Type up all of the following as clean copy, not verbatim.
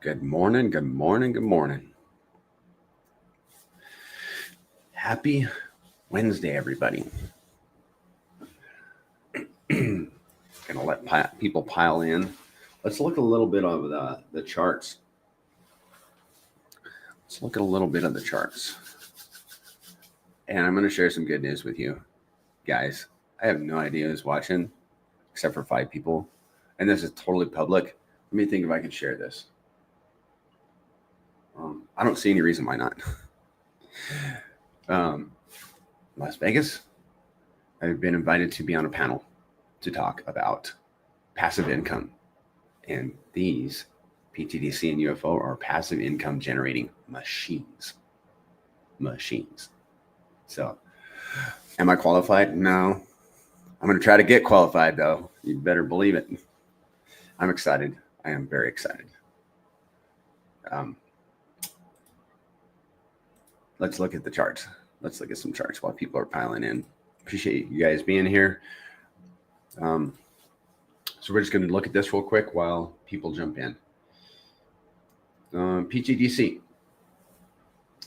Good morning, good morning, good morning. Happy Wednesday, everybody. Gonna let people pile in. Let's look a little bit of the charts. Let's look at a little bit of the charts. And I'm going to share some good news with you guys. I have no idea who's watching, except for 5 people. And this is totally public. Let me think if I can share this. I don't see any reason why not. Las Vegas, I've been invited to be on a panel to talk about passive income. And these pTGC and UFO are passive income generating machines. So, am I qualified? No. I'm going to try to get qualified, though. You better believe it. I'm excited. I am very excited. Let's look at the charts. Let's look at some charts while people are piling in. Appreciate you guys being here. So we're just going to look at this real quick while people jump in. pTGC.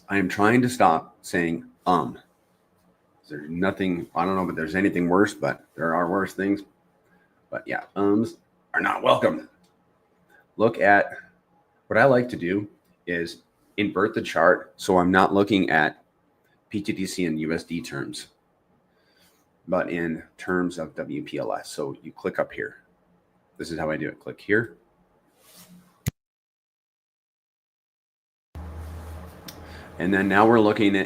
I am trying to stop saying There's nothing, I don't know if there's anything worse, but there are worse things. But yeah, ums are not welcome. Look at what I like to do is invert the chart so I'm not looking at pTGC and USD terms, but in terms of WPLS. So you click up here. This is how I do it. Click here. And then now we're looking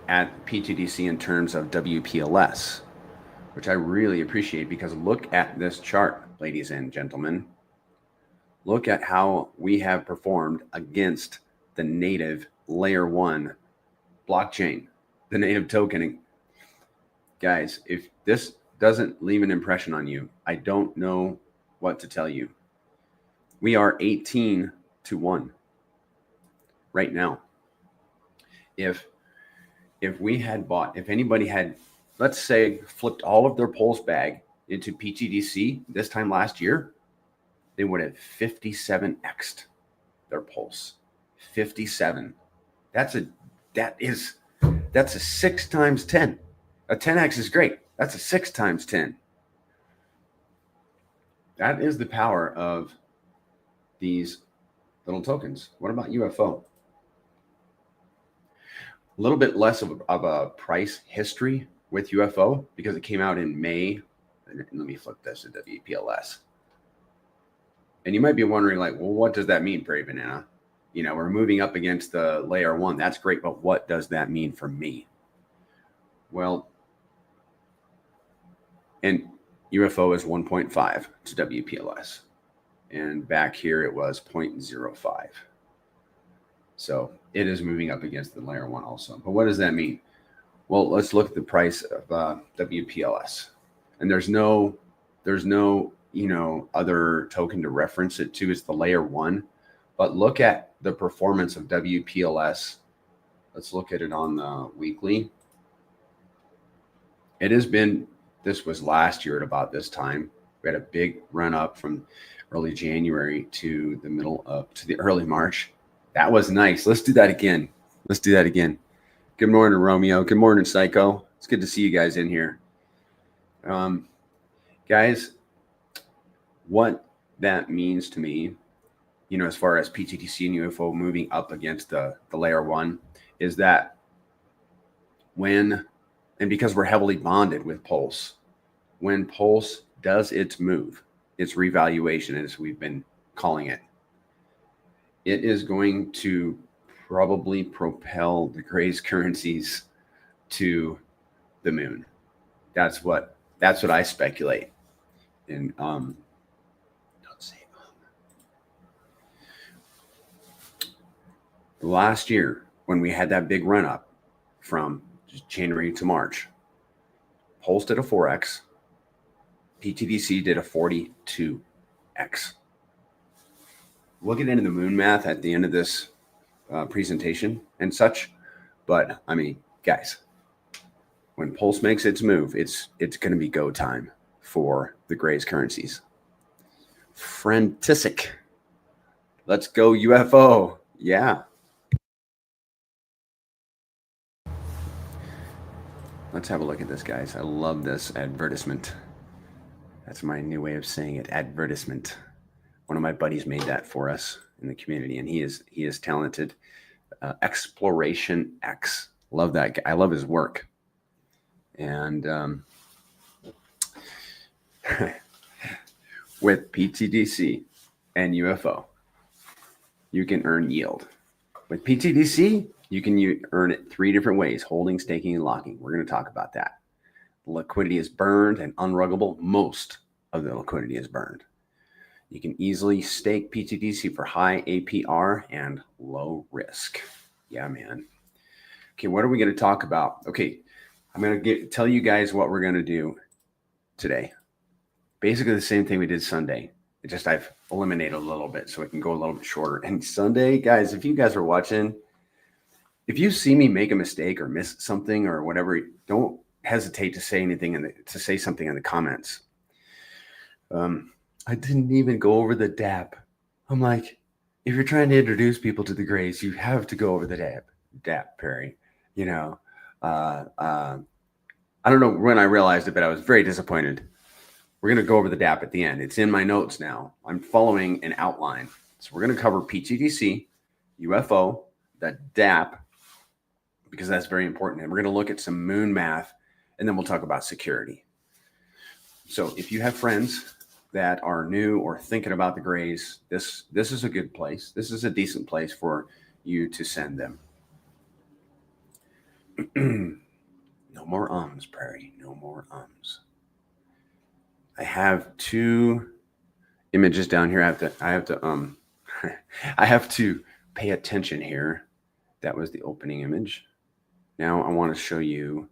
at pTGC in terms of WPLS, which I really appreciate because look at this chart, ladies and gentlemen. Look at how we have performed against the native layer 1 blockchain, the native tokening. Guys, if this doesn't leave an impression on you, I don't know what to tell you. We are 18-1 right now. If we had bought, if anybody had, let's say, flipped all of their Pulse bag into pTGC this time last year, they would have 57x'd their Pulse. 57. That's a 6 times 10. A 10x is great. That's a 6 times 10. That is the power of these little tokens. What about UFO? A little bit less of a price history with UFO because it came out in May. Let me flip this to WPLS. And you might be wondering, like, well, what does that mean, Prairie Banana? You know, we're moving up against the layer 1. That's great, but what does that mean for me? Well, and UFO is 1.5 to WPLS. And back here it was 0.05. So it is moving up against the layer 1 also. But what does that mean? Well, let's look at the price of WPLS. And there's no other token to reference it to. It's the layer 1. But look at the performance of WPLS. Let's look at it on the weekly. It has been, this was last year at about this time. We had a big run up from early January to the early March. That was nice. Let's do that again. Good morning, Romeo. Good morning, Psycho. It's good to see you guys in here. Guys, what that means to me, as far as pTGC and UFO moving up against the layer 1, is that and because we're heavily bonded with Pulse, when Pulse does its move, its revaluation, as we've been calling it, it is going to probably propel the Gray's currencies to the moon. That's what I speculate. And don't say last year when we had that big run up from January to March, Pulse did a 4x, pTGC did a 42x. We'll get into the moon math at the end of this presentation and such, but I mean, guys, when Pulse makes its move, it's going to be go time for the Gray's currencies. Frantic. Let's go UFO. Yeah. Let's have a look at this, guys. I love this advertisement. That's my new way of saying it, advertisement. One of my buddies made that for us in the community, and he is talented. Exploration X. Love that guy. I love his work. And with pTGC and UFO, you can earn yield. With pTGC, you can earn it 3 different ways: holding, staking, and locking. We're going to talk about that. Liquidity is burned and unruggable. Most of the liquidity is burned. You can easily stake pTGC for high APR and low risk. Yeah, man. Okay, what are we going to talk about? Okay, I'm going to tell you guys what we're going to do today. Basically the same thing we did Sunday. It just I've eliminated a little bit so it can go a little bit shorter. And Sunday, guys, if you guys are watching, if you see me make a mistake or miss something or whatever, don't hesitate to say anything say something in the comments. I didn't even go over the dApp. I'm like, if you're trying to introduce people to the grays, you have to go over the dApp, Perry. You know, I don't know when I realized it, but I was very disappointed. We're going to go over the dApp at the end. It's in my notes now. I'm following an outline. So we're going to cover pTGC, UFO, the dApp, because that's very important. And we're going to look at some moon math, and then we'll talk about security. So if you have friends that are new or thinking about the grays, this is a good place. This is a decent place for you to send them. No more ums, Prairie. No more ums. I have 2 images down here. I have to pay attention here. That was the opening image. Now I want to show you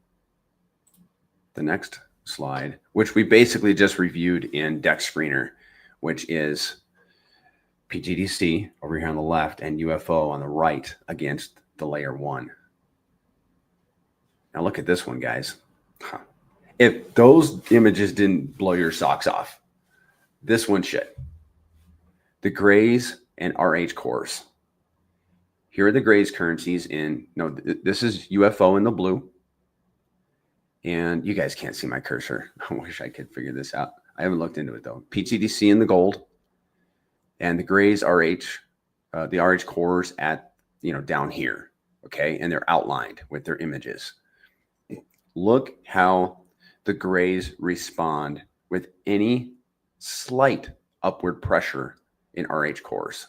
the next slide, which we basically just reviewed in Deck Screener, which is pTGC over here on the left and UFO on the right against the layer 1. Now look at this one, guys. If those images didn't blow your socks off, this one should. The grays and RH cores. Here are the grays currencies this is UFO in the blue. And you guys can't see my cursor. I wish I could figure this out. I haven't looked into it though. pTGC in the gold, and the grays RH, the RH cores at, down here. Okay. And they're outlined with their images. Look how the grays respond with any slight upward pressure in RH cores.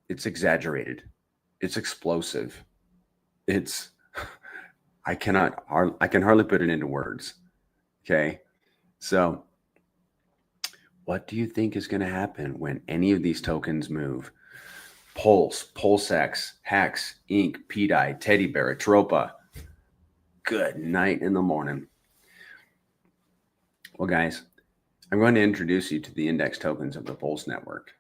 It's exaggerated. It's explosive. I can hardly put it into words. Okay. So what do you think is going to happen when any of these tokens move? Pulse, PulseX, Hex, Ink, PDI, Teddy Bear, Atropa. Good night in the morning. Well, guys, I'm going to introduce you to the index tokens of the Pulse network: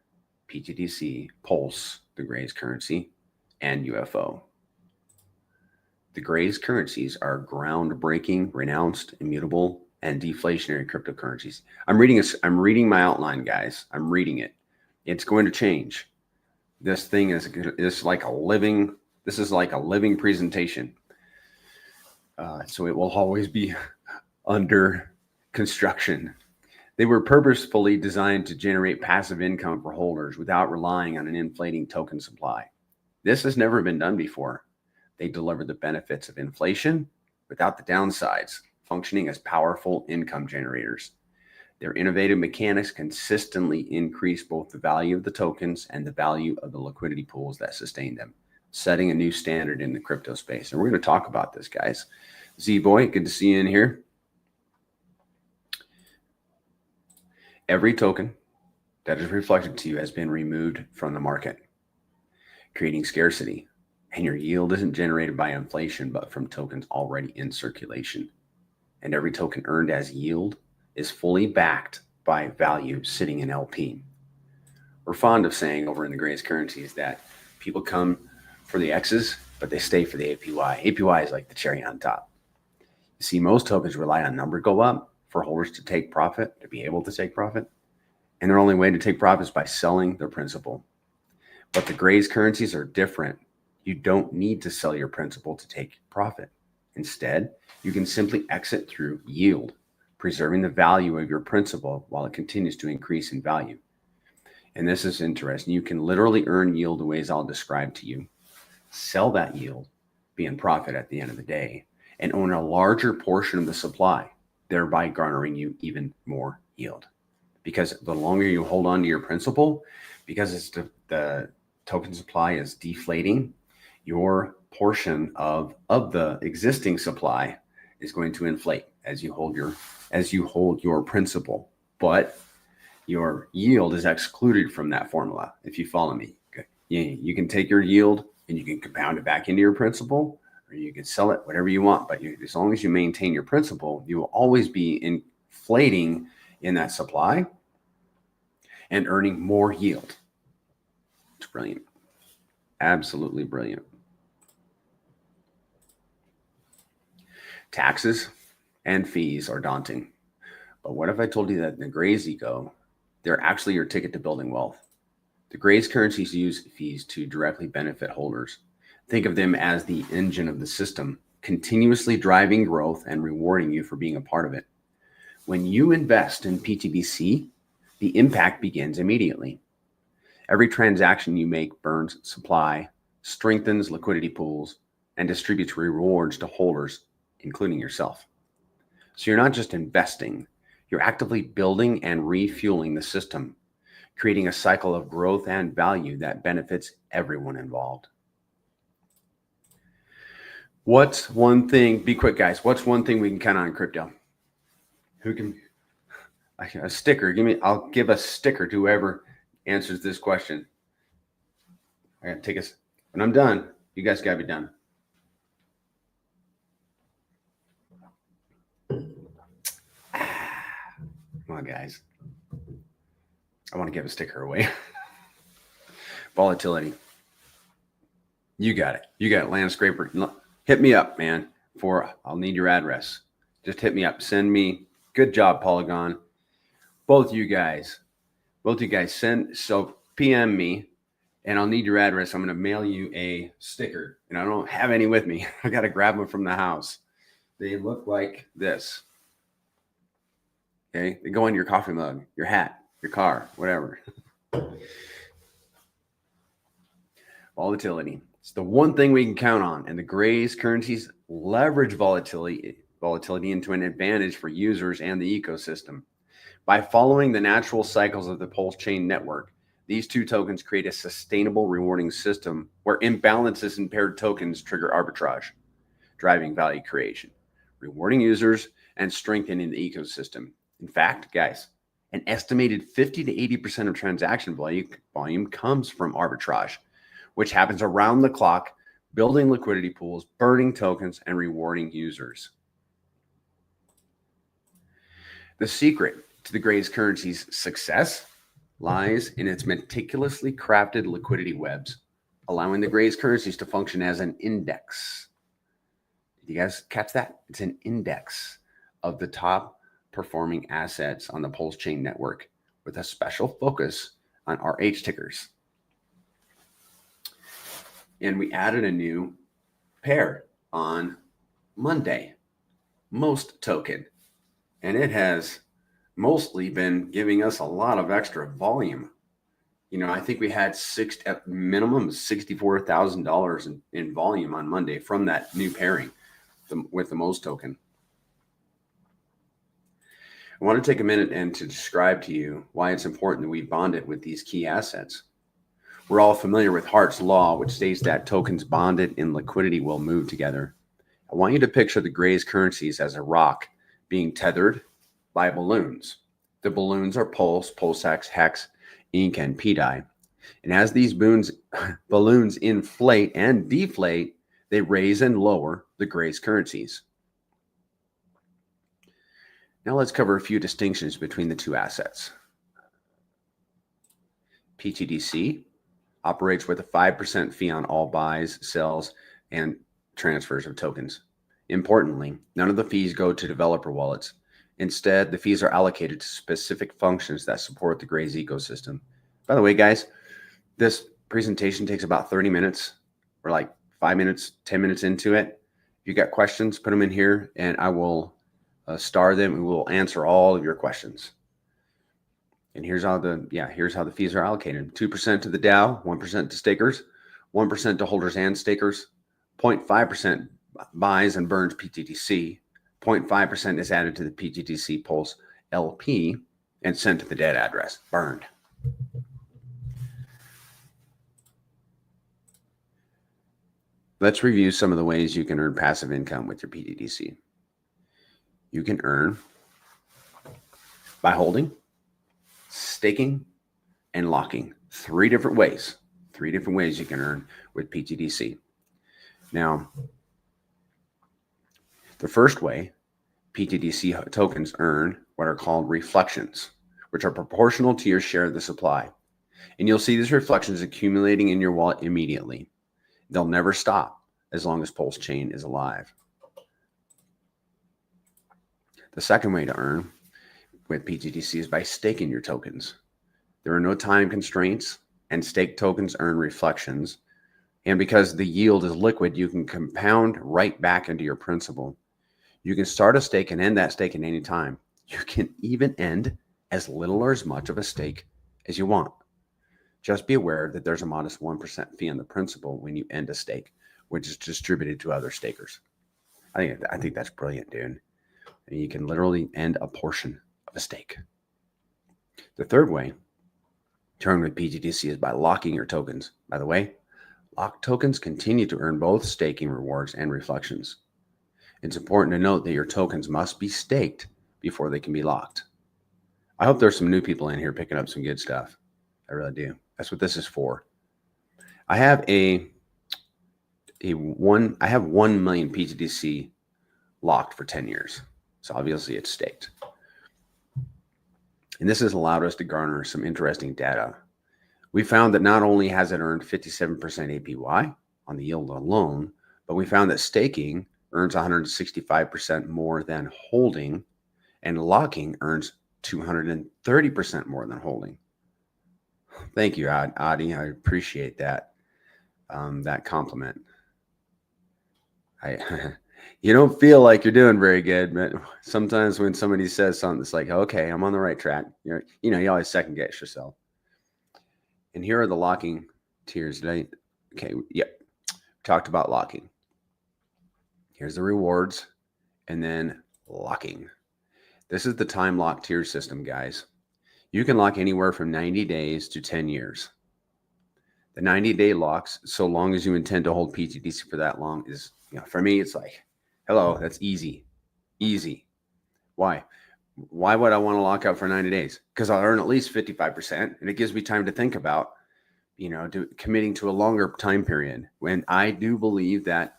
pTGC, Pulse, the Grays currency, and UFO. The Grays currencies are groundbreaking, renounced, immutable, and deflationary cryptocurrencies. I'm reading my outline, guys. I'm reading it. It's going to change. This thing is like a living presentation. So it will always be under construction. They were purposefully designed to generate passive income for holders without relying on an inflating token supply. This has never been done before. They deliver the benefits of inflation without the downsides, functioning as powerful income generators. Their innovative mechanics consistently increase both the value of the tokens and the value of the liquidity pools that sustain them, setting a new standard in the crypto space. And we're going to talk about this, guys. Z-Boy, good to see you in here. Every token that is reflected to you has been removed from the market, creating scarcity. And your yield isn't generated by inflation, but from tokens already in circulation. And every token earned as yield is fully backed by value sitting in LP. We're fond of saying over in the Grays currencies that people come for the X's, but they stay for the APY. APY is like the cherry on top. You see, most tokens rely on number go up for holders to take profit, to be able to take profit. And their only way to take profit is by selling their principal. But the Grays currencies are different. You don't need to sell your principal to take profit. Instead, you can simply exit through yield, preserving the value of your principal while it continues to increase in value. And this is interesting. You can literally earn yield the ways I'll describe to you. Sell that yield, be in profit at the end of the day, and own a larger portion of the supply, thereby garnering you even more yield. Because the longer you hold on to your principal, because it's the token supply is deflating, your portion of the existing supply is going to inflate as you hold your principal. But your yield is excluded from that formula. If you follow me, okay. You can take your yield and you can compound it back into your principal, or you can sell it, whatever you want. But as long as you maintain your principal, you will always be inflating in that supply and earning more yield. It's brilliant. Absolutely brilliant. Taxes and fees are daunting. But what if I told you that the Grays eco, they're actually your ticket to building wealth? The Grays currencies use fees to directly benefit holders. Think of them as the engine of the system, continuously driving growth and rewarding you for being a part of it. When you invest in pTGC, the impact begins immediately. Every transaction you make burns supply, strengthens liquidity pools, and distributes rewards to holders, including yourself. So you're not just investing, you're actively building and refueling the system, creating a cycle of growth and value that benefits everyone involved. What's one thing, be quick guys, what's one thing we can count on in crypto? Who can, a sticker, I'll give a sticker to whoever answers this question. I gotta take us, when I'm done, you guys gotta be done. Come on, guys. I want to give a sticker away. Volatility. You got it. You got it, Landscraper. Hit me up, man. I'll need your address. Just hit me up. Send me. Good job, Polygon. Both you guys PM me, and I'll need your address. I'm going to mail you a sticker, and I don't have any with me. I got to grab them from the house. They look like this. Okay, they go on your coffee mug, your hat, your car, whatever. Volatility. It's the one thing we can count on, and the Grays currencies leverage volatility into an advantage for users and the ecosystem. By following the natural cycles of the PulseChain network, these two tokens create a sustainable, rewarding system where imbalances in paired tokens trigger arbitrage, driving value creation, rewarding users, and strengthening the ecosystem. In fact, guys, an estimated 50 to 80% of transaction volume comes from arbitrage, which happens around the clock, building liquidity pools, burning tokens, and rewarding users. The secret to the Grays currency's success lies in its meticulously crafted liquidity webs, allowing the Grays currencies to function as an index. Did you guys catch that? It's an index of the top performing assets on the PulseChain network with a special focus on RH tickers. And we added a new pair on Monday, Most token. And it has mostly been giving us a lot of extra volume. You know, I think we had at minimum $64,000 in volume on Monday from that new pairing with the Most token. I want to take a minute and to describe to you why it's important that we bond it with these key assets. We're all familiar with Hart's law, which states that tokens bonded in liquidity will move together. I want you to picture the Grays currencies as a rock being tethered by balloons. The balloons are Pulse, PulseX, Hex, Inc, and pDAI. And as these balloons inflate and deflate, they raise and lower the Grays currencies. Now let's cover a few distinctions between the two assets. pTGC operates with a 5% fee on all buys, sells, and transfers of tokens. Importantly, none of the fees go to developer wallets. Instead, the fees are allocated to specific functions that support the Grays ecosystem. By the way, guys, this presentation takes about 30 minutes. We're like 5 minutes, 10 minutes into it. If you got questions, put them in here and I will star them. We will answer all of your questions. And here's how the fees are allocated. 2% to the DAO, 1% to stakers, 1% to holders and stakers, 0.5% buys and burns pTGC, 0.5% is added to the pTGC Pulse LP and sent to the dead address, burned. Let's review some of the ways you can earn passive income with your pTGC. You can earn by holding, staking, and locking. Three different ways you can earn with pTGC. Now, the first way, pTGC tokens earn what are called reflections, which are proportional to your share of the supply. And you'll see these reflections accumulating in your wallet immediately. They'll never stop as long as PulseChain is alive. The second way to earn with pTGC is by staking your tokens. There are no time constraints, and staked tokens earn reflections. And because the yield is liquid, you can compound right back into your principal. You can start a stake and end that stake at any time. You can even end as little or as much of a stake as you want. Just be aware that there's a modest 1% fee on the principal when you end a stake, which is distributed to other stakers. I think that's brilliant, dude. And you can literally end a portion of a stake. The third way to earn with pTGC is by locking your tokens. By the way, locked tokens continue to earn both staking rewards and reflections. It's important to note that your tokens must be staked before they can be locked. I hope there's some new people in here picking up some good stuff. I really do. That's what this is for. I have I have 1 million pTGC locked for 10 years. So obviously it's staked. And this has allowed us to garner some interesting data. We found that not only has it earned 57% APY on the yield alone, but we found that staking earns 165% more than holding, and locking earns 230% more than holding. Thank you, Adi. I appreciate that compliment. You don't feel like you're doing very good, but sometimes when somebody says something, it's like, okay, I'm on the right track. You always second guess yourself. And here are the locking tiers. Yep. Talked about locking. Here's the rewards and then locking. This is the time lock tier system, guys. You can lock anywhere from 90 days to 10 years. The 90-day locks, so long as you intend to hold pTGC for that long, is, for me, it's like, hello, that's easy. Easy. Why? Why would I want to lock up for 90 days? Because I'll earn at least 55%, and it gives me time to think about, committing to a longer time period. When I do believe that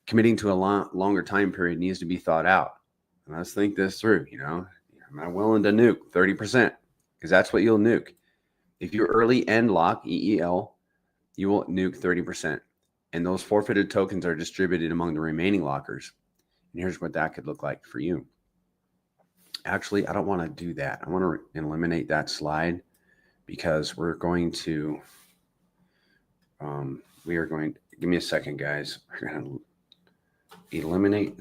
committing to a longer time period needs to be thought out. And let's think this through, am I willing to nuke 30%? Because that's what you'll nuke. If you early end lock, EEL, you will nuke 30%. And those forfeited tokens are distributed among the remaining lockers. And here's what that could look like for you. Actually, I don't want to do that. I want to eliminate that slide because we're going to, give me a second, guys. We're going to eliminate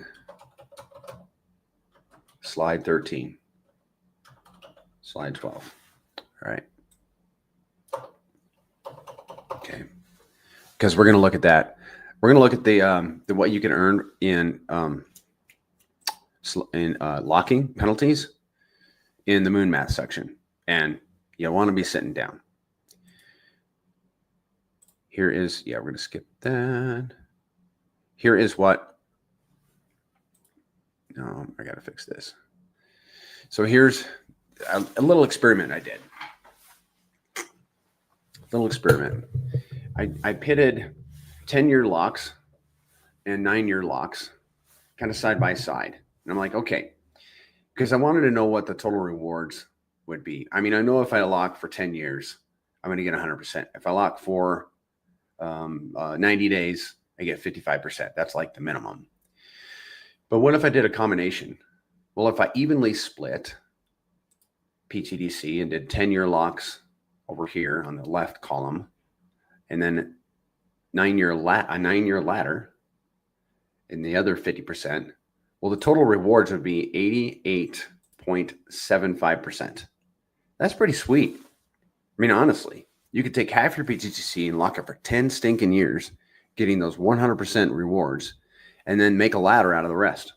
slide 13, slide 12. All right. Okay. Because we're going to look at that. We're going to look at the what you can earn in locking penalties in the moon math section. And you want to be sitting down. Here is, we're going to skip that. Here is what, no, I got to fix this. So here's a little experiment I did. Little experiment. I pitted 10-year locks and 9-year locks kind of side by side. And I'm like, okay, because I wanted to know what the total rewards would be. I mean, I know if I lock for 10 years, I'm going to get 100%. If I lock for 90 days, I get 55%. That's like the minimum. But what if I did a combination? Well, if I evenly split pTGC and did 10-year locks over here on the left column, and then a 9-year ladder in the other 50%, well, the total rewards would be 88.75%. That's pretty sweet. I mean, honestly, you could take half your pTGC and lock it for 10 stinking years, getting those 100% rewards, and then make a ladder out of the rest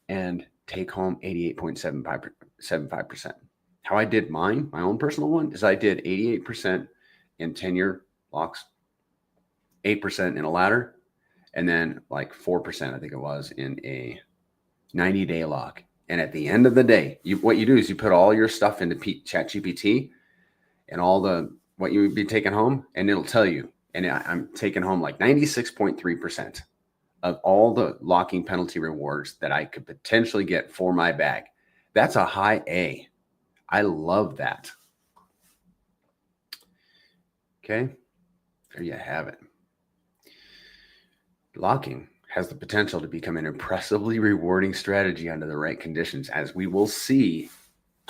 and take home 88.75%. How I did mine, my own personal one, is I did 88% in 10-year locks, 8% in a ladder, and then like 4%, I think it was, in a 90-day lock. And at the end of the day, what you do is you put all your stuff into ChatGPT and all what you would be taking home, and it'll tell you. And I'm taking home like 96.3% of all the locking penalty rewards that I could potentially get for my bag. That's a high A. I love that. Okay, there you have it. Locking has the potential to become an impressively rewarding strategy under the right conditions, as we will see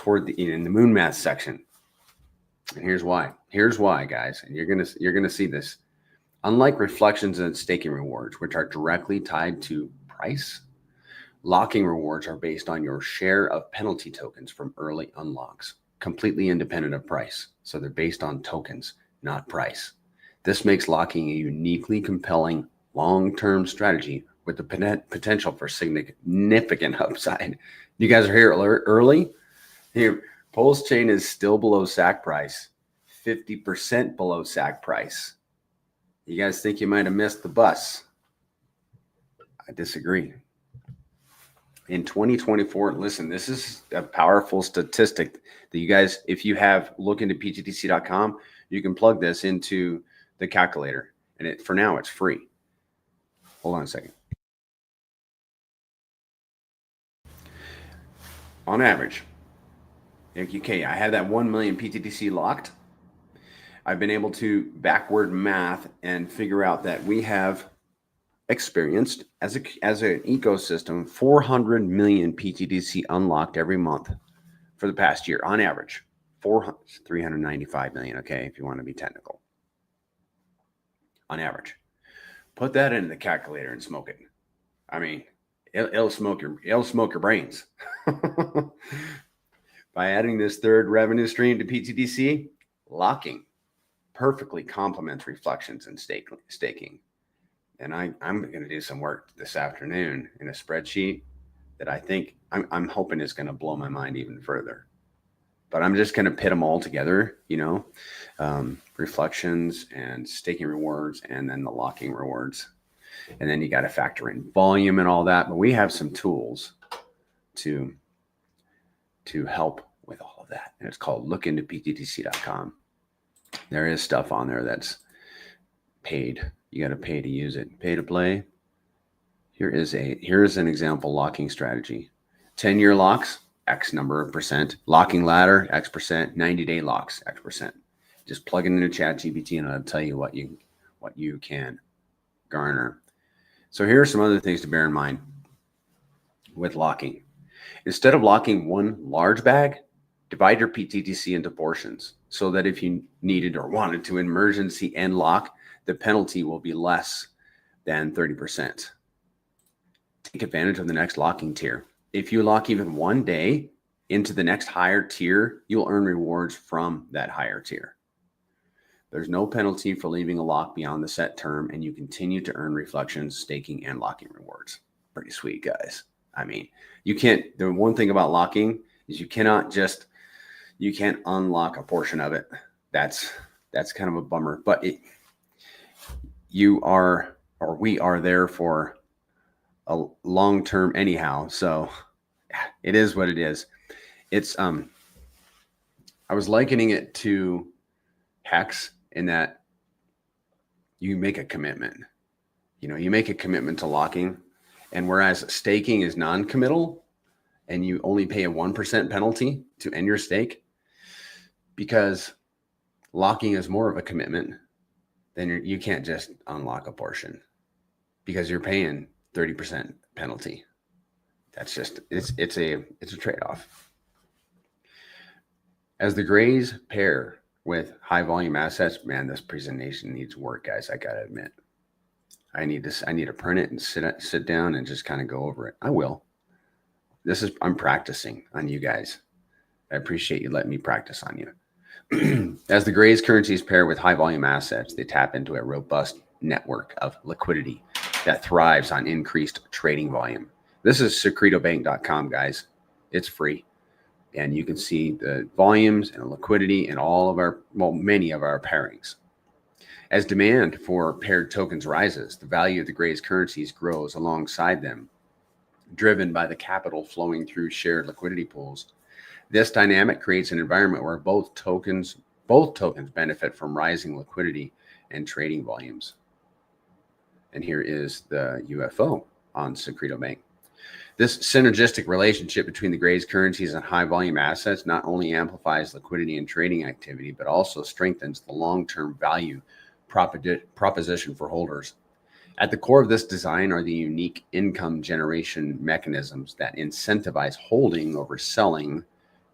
in the moon math section. And here's why. Here's why, guys. And you're gonna see this. Unlike reflections and staking rewards, which are directly tied to price, locking rewards are based on your share of penalty tokens from early unlocks, completely independent of price. So they're based on tokens, not price. This makes locking a uniquely compelling long-term strategy with the potential for significant upside. You guys are here early. Here, PulseChain is still below SAC price, 50% below SAC price. You guys think you might have missed the bus? I disagree. In 2024, listen, this is a powerful statistic that you guys, if you look into ptgc.com, you can plug this into the calculator, and for now it's free. Hold on a second. On average, okay, I have that 1 million pTGC locked. I've been able to backward math and figure out that we have experienced as an ecosystem 400 million pTGC unlocked every month for the past year on average. 395 million, okay, if you want to be technical. On average. Put that into the calculator and smoke it. I mean, it'll smoke your brains. By adding this third revenue stream to pTGC, locking perfectly complements reflections and staking. And I'm going to do some work this afternoon in a spreadsheet that I think I'm hoping is going to blow my mind even further. But I'm just going to pit them all together, reflections and staking rewards, and then the locking rewards. And then you got to factor in volume and all that. But we have some tools to help with all of that. And it's called lookintoptgc.com. There is stuff on there that's paid. You got to pay to use it. Pay to play. Here's an example locking strategy. 10-year locks, X number of percent. Locking ladder, X percent. 90-day locks, X percent. Just plug it into ChatGPT and it'll tell you what you can garner. So here are some other things to bear in mind with locking. Instead of locking one large bag, divide your pTGC into portions so that if you needed or wanted to emergency end lock, the penalty will be less than 30%. Take advantage of the next locking tier. If you lock even one day into the next higher tier, you'll earn rewards from that higher tier. There's no penalty for leaving a lock beyond the set term, and you continue to earn reflections, staking, and locking rewards. Pretty sweet, guys. I mean, the one thing about locking is you can't unlock a portion of it. That's kind of a bummer, but we are there for a long term anyhow. So it is what it is. It's, I was likening it to Hex in that you make a commitment, you make a commitment to locking, and whereas staking is non-committal and you only pay a 1% penalty to end your stake, because locking is more of a commitment, then you can't just unlock a portion because you're paying 30% penalty. That's just, it's a trade-off. As the grays pair with high volume assets, man, this presentation needs work, guys. I gotta admit, I need to print it and sit down and just kind of go over it. I will. I'm practicing on you guys. I appreciate you letting me practice on you. As the Gray's currencies pair with high volume assets, they tap into a robust network of liquidity that thrives on increased trading volume. This is secretobank.com, guys. It's free. And you can see the volumes and liquidity in all of many of our pairings. As demand for paired tokens rises, the value of the Gray's currencies grows alongside them, driven by the capital flowing through shared liquidity pools. This dynamic creates an environment where both tokens benefit from rising liquidity and trading volumes. And here is the UFO on Secreto Bank. This synergistic relationship between the Gray's currencies and high volume assets not only amplifies liquidity and trading activity, but also strengthens the long-term value proposition for holders. At the core of this design are the unique income generation mechanisms that incentivize holding over selling,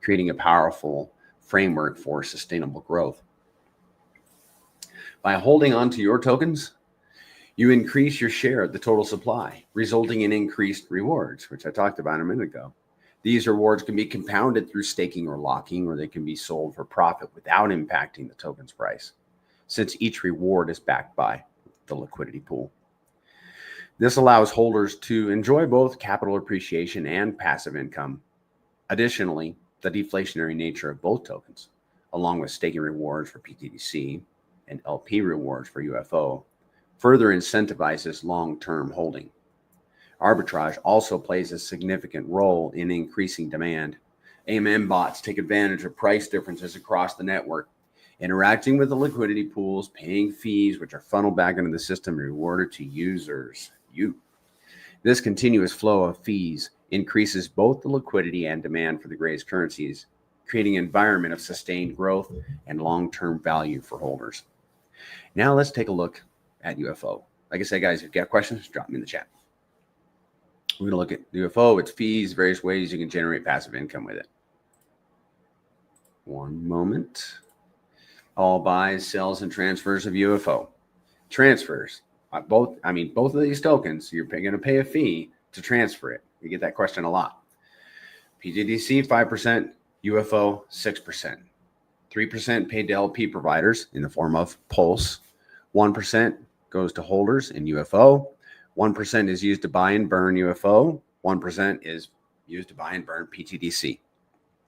creating a powerful framework for sustainable growth. By holding onto your tokens, you increase your share of the total supply, resulting in increased rewards, which I talked about a minute ago. These rewards can be compounded through staking or locking, or they can be sold for profit without impacting the token's price, since each reward is backed by the liquidity pool. This allows holders to enjoy both capital appreciation and passive income. Additionally, the deflationary nature of both tokens, along with staking rewards for pTGC and LP rewards for UFO, further incentivizes long-term holding. Arbitrage also plays a significant role in increasing demand. AMM bots take advantage of price differences across the network, interacting with the liquidity pools, paying fees, which are funneled back into the system and rewarded to users. This continuous flow of fees increases both the liquidity and demand for the Gray's currencies, creating an environment of sustained growth and long-term value for holders. Now let's take a look at UFO. Like I said, guys, if you've got questions, drop them in the chat. We're going to look at UFO, its fees, various ways you can generate passive income with it. One moment. All buys, sells, and transfers of UFO. Transfers. Both of these tokens, you're going to pay a fee to transfer it. We get that question a lot. pTGC 5%, UFO 6%. 3% paid to LP providers in the form of Pulse. 1% goes to holders in UFO. 1% is used to buy and burn UFO. 1% is used to buy and burn pTGC.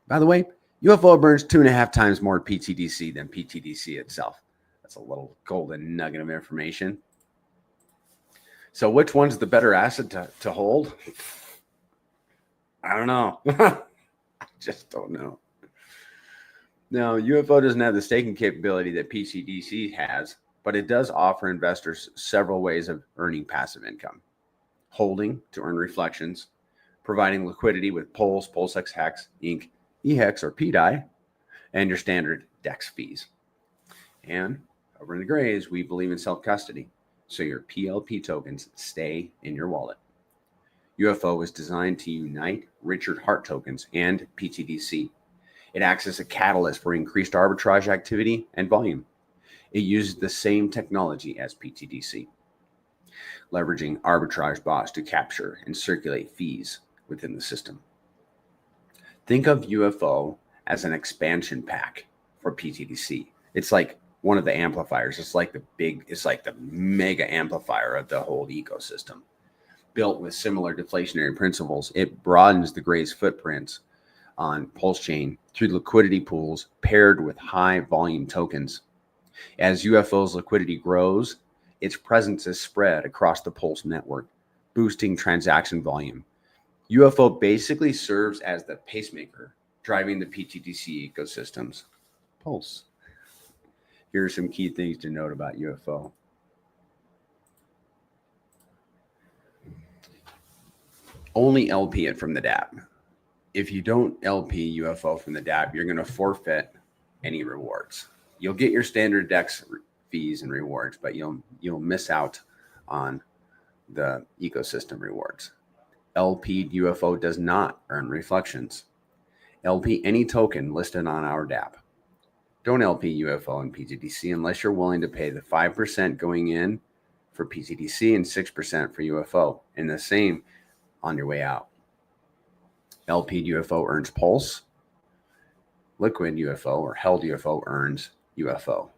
By the way, UFO burns 2.5 times more pTGC than pTGC itself. That's a little golden nugget of information. So which one's the better asset to hold? I don't know. I just don't know. Now, UFO doesn't have the staking capability that pTGC has, but it does offer investors several ways of earning passive income. Holding to earn reflections, providing liquidity with Pulse, PulseX Hex, Inc., eHex, or PDAI, and your standard DEX fees. And over in the Grays, we believe in self-custody, so your PLP tokens stay in your wallet. UFO is designed to unite Richard Heart tokens and pTGC. It acts as a catalyst for increased arbitrage activity and volume. It uses the same technology as pTGC, leveraging arbitrage bots to capture and circulate fees within the system. Think of UFO as an expansion pack for pTGC. It's like one of the amplifiers. It's like the mega amplifier of the whole ecosystem. Built with similar deflationary principles, it broadens the Gray's footprints on PulseChain through liquidity pools paired with high volume tokens. As UFO's liquidity grows, its presence is spread across the Pulse network, boosting transaction volume. UFO basically serves as the pacemaker, driving the pTGC ecosystems. Pulse. Here are some key things to note about UFO. Only LP it from the dApp. If you don't LP UFO from the dApp, you're going to forfeit any rewards. You'll get your standard DEX fees and rewards, but you'll miss out on the ecosystem rewards. LP UFO does not earn reflections. LP any token listed on our dApp. Don't LP UFO and pTGC unless you're willing to pay the 5% going in for pTGC and 6% for UFO, and the same on your way out. LP UFO earns Pulse. Liquid UFO or held UFO earns UFO.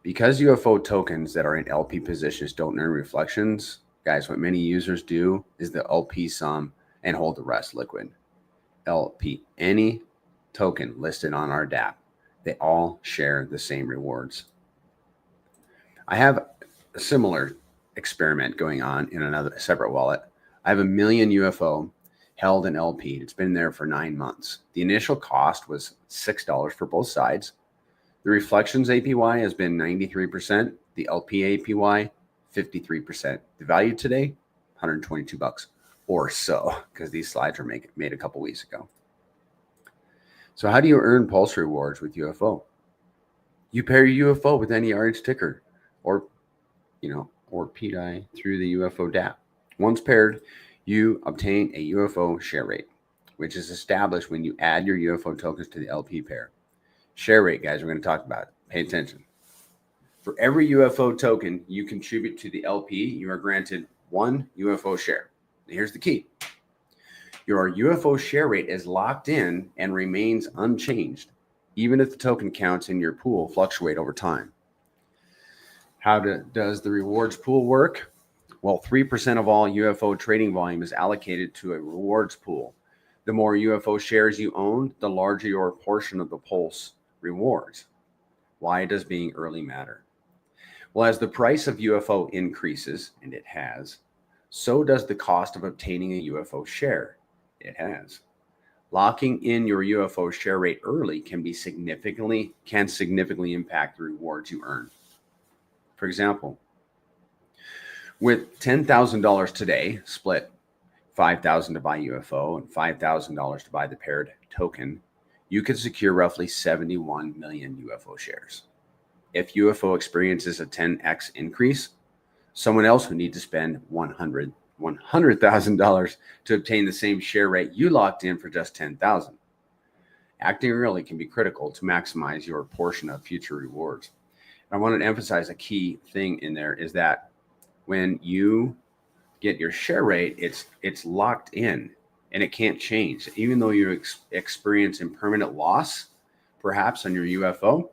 Because UFO tokens that are in LP positions don't earn reflections, guys, what many users do is the LP some and hold the rest liquid. LP, any token listed on our dApp, they all share the same rewards. I have a similar experiment going on in another separate wallet. I have 1 million UFO held in LP. It's been there for 9 months. The initial cost was $6 for both sides. The reflections APY has been 93%. The LP APY, 53%. The value today, $122 or so, because these slides were made a couple weeks ago. So how do you earn Pulse rewards with UFO? You pair your UFO with any RH ticker or PDI through the UFO dApp. Once paired, you obtain a UFO share rate, which is established when you add your UFO tokens to the LP pair. Share rate, guys, we're going to talk about it. Pay attention. For every UFO token you contribute to the LP, you are granted 1 UFO share. Here's the key. Your UFO share rate is locked in and remains unchanged, even if the token counts in your pool fluctuate over time. How does the rewards pool work? Well, 3% of all UFO trading volume is allocated to a rewards pool. The more UFO shares you own, the larger your portion of the Pulse rewards. Why does being early matter? Well, as the price of UFO increases, and it has, so does the cost of obtaining a UFO share. It has. Locking in your UFO share rate early can significantly impact the rewards you earn. For example, with $10,000 today, split $5,000 to buy UFO and $5,000 to buy the paired token, you could secure roughly 71 million UFO shares. If UFO experiences a 10x increase, someone else would need to spend $100,000 to obtain the same share rate you locked in for just $10,000. Acting early can be critical to maximize your portion of future rewards. I want to emphasize a key thing in there is that when you get your share rate, it's locked in and it can't change. Even though you experience impermanent loss, perhaps on your UFO,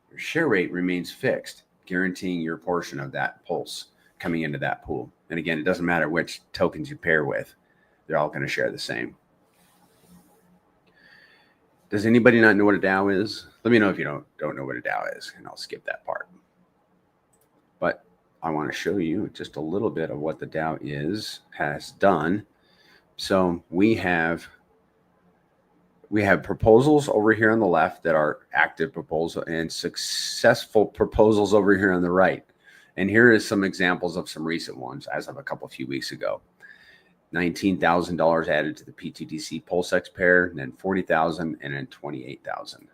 your share rate remains fixed, guaranteeing your portion of that Pulse coming into that pool. And again, it doesn't matter which tokens you pair with, they're all going to share the same. Does anybody not know what a DAO is? Let me know if you don't know what a DAO is, and I'll skip that part. But I want to show you just a little bit of what the DAO has done. So we have proposals over here on the left that are active proposal and successful proposals over here on the right. And here is some examples of some recent ones as of a few weeks ago. $19,000 added to the pTGC PulseX pair, and then $40,000, and then $28,000.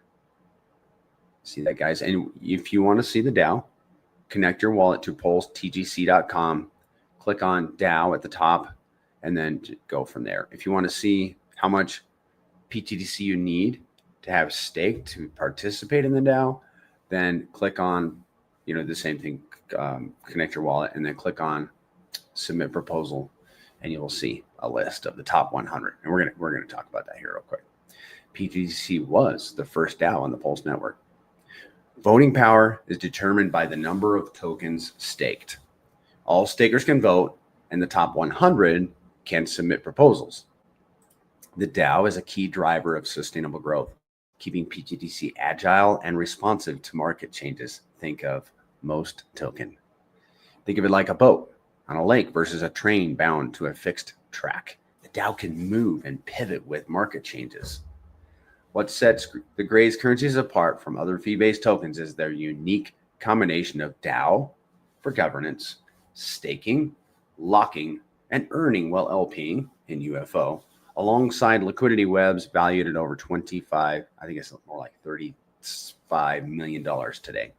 See that, guys? And if you want to see the DAO, connect your wallet to PulseTGC.com, click on DAO at the top, and then go from there. If you want to see how much pTGC you need to have staked to participate in the DAO, then click on, the same thing, connect your wallet, and then click on submit proposal, and you will see a list of the top 100. And we're gonna talk about that here real quick. pTGC was the first DAO on the Pulse network. Voting power is determined by the number of tokens staked. All stakers can vote, and the top 100 can submit proposals. The DAO is a key driver of sustainable growth, keeping pTGC agile and responsive to market changes. Think of most token. Think of it like a boat on a lake versus a train bound to a fixed track. The DAO can move and pivot with market changes. What sets the Grays currencies apart from other fee-based tokens is their unique combination of DAO for governance, staking, locking, and earning while LP'ing in UFO, alongside liquidity webs valued at over 25, I think it's more like $35 million today.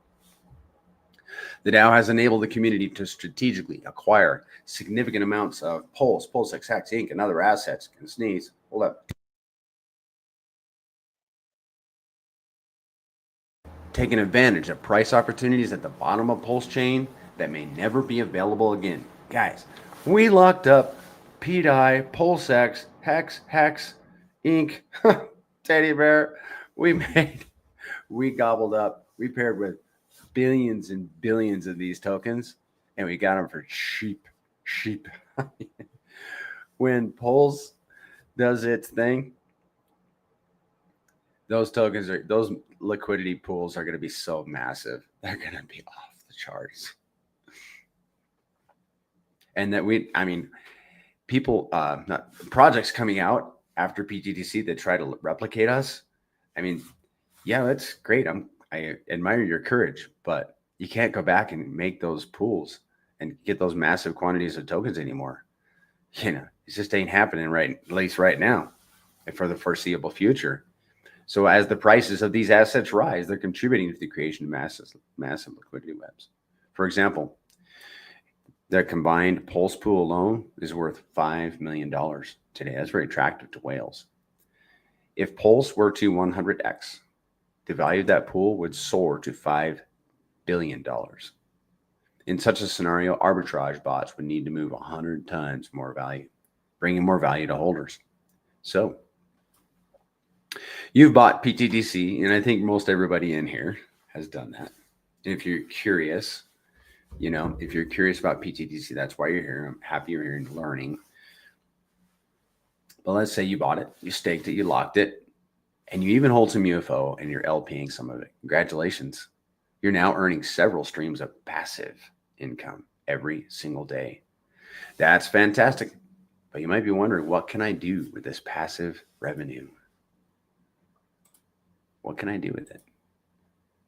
The DAO has enabled the community to strategically acquire significant amounts of Pulse, PulseX, Hex, Inc., and other assets. Can sneeze. Hold up. taking advantage of price opportunities at the bottom of PulseChain that may never be available again. Guys, we locked up PDI, PulseX, Hex, Inc., Teddy Bear. We gobbled up, we paired with billions and billions of these tokens, and we got them for cheap. When Pulse does its thing, those liquidity pools are going to be so massive. They're going to be off the charts. And that people, not projects coming out after pTGC that try to replicate us. I mean, yeah, that's great. I admire your courage, but you can't go back and make those pools and get those massive quantities of tokens anymore. It just ain't happening at least right now and for the foreseeable future. So as the prices of these assets rise, they're contributing to the creation of massive liquidity webs. For example, the combined Pulse pool alone is worth $5 million today. That's very attractive to whales. If Pulse were to 100x, the value of that pool would soar to $5 billion. In such a scenario, arbitrage bots would need to move 100 times more value, bringing more value to holders. So you've bought pTGC, and I think most everybody in here has done that. And if you're curious, if you're curious about pTGC, that's why you're here. I'm happy you're here and learning. But let's say you bought it, you staked it, you locked it, and you even hold some UFO and you're LP'ing some of it. Congratulations. You're now earning several streams of passive income every single day. That's fantastic. But you might be wondering, what can I do with this passive revenue? What can I do with it?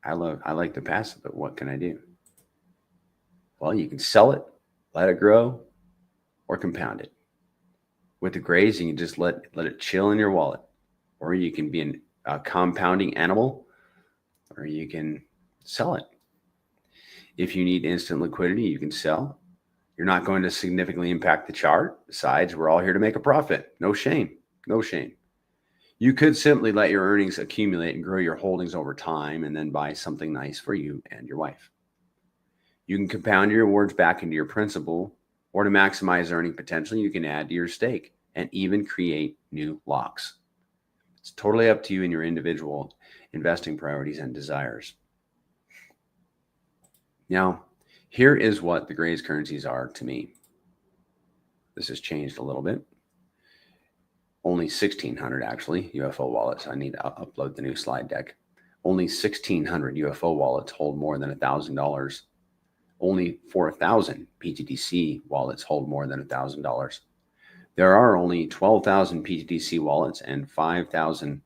I like the passive, but what can I do? Well, you can sell it, let it grow, or compound it. With the grays, you can just let it chill in your wallet, or you can be a compounding animal, or you can sell it. If you need instant liquidity, you can sell. You're not going to significantly impact the chart. Besides, we're all here to make a profit. No shame. You could simply let your earnings accumulate and grow your holdings over time and then buy something nice for you and your wife. You can compound your rewards back into your principal, or to maximize earning potential, you can add to your stake and even create new locks. It's totally up to you and your individual investing priorities and desires. Now, here is what the Grays currencies are to me. This has changed a little bit. Only 1,600 actually UFO wallets. I need to upload the new slide deck. Only 1,600 UFO wallets hold more than $1,000. Only 4,000 pTGC wallets hold more than $1,000. There are only 12,000 pTGC wallets and 5,000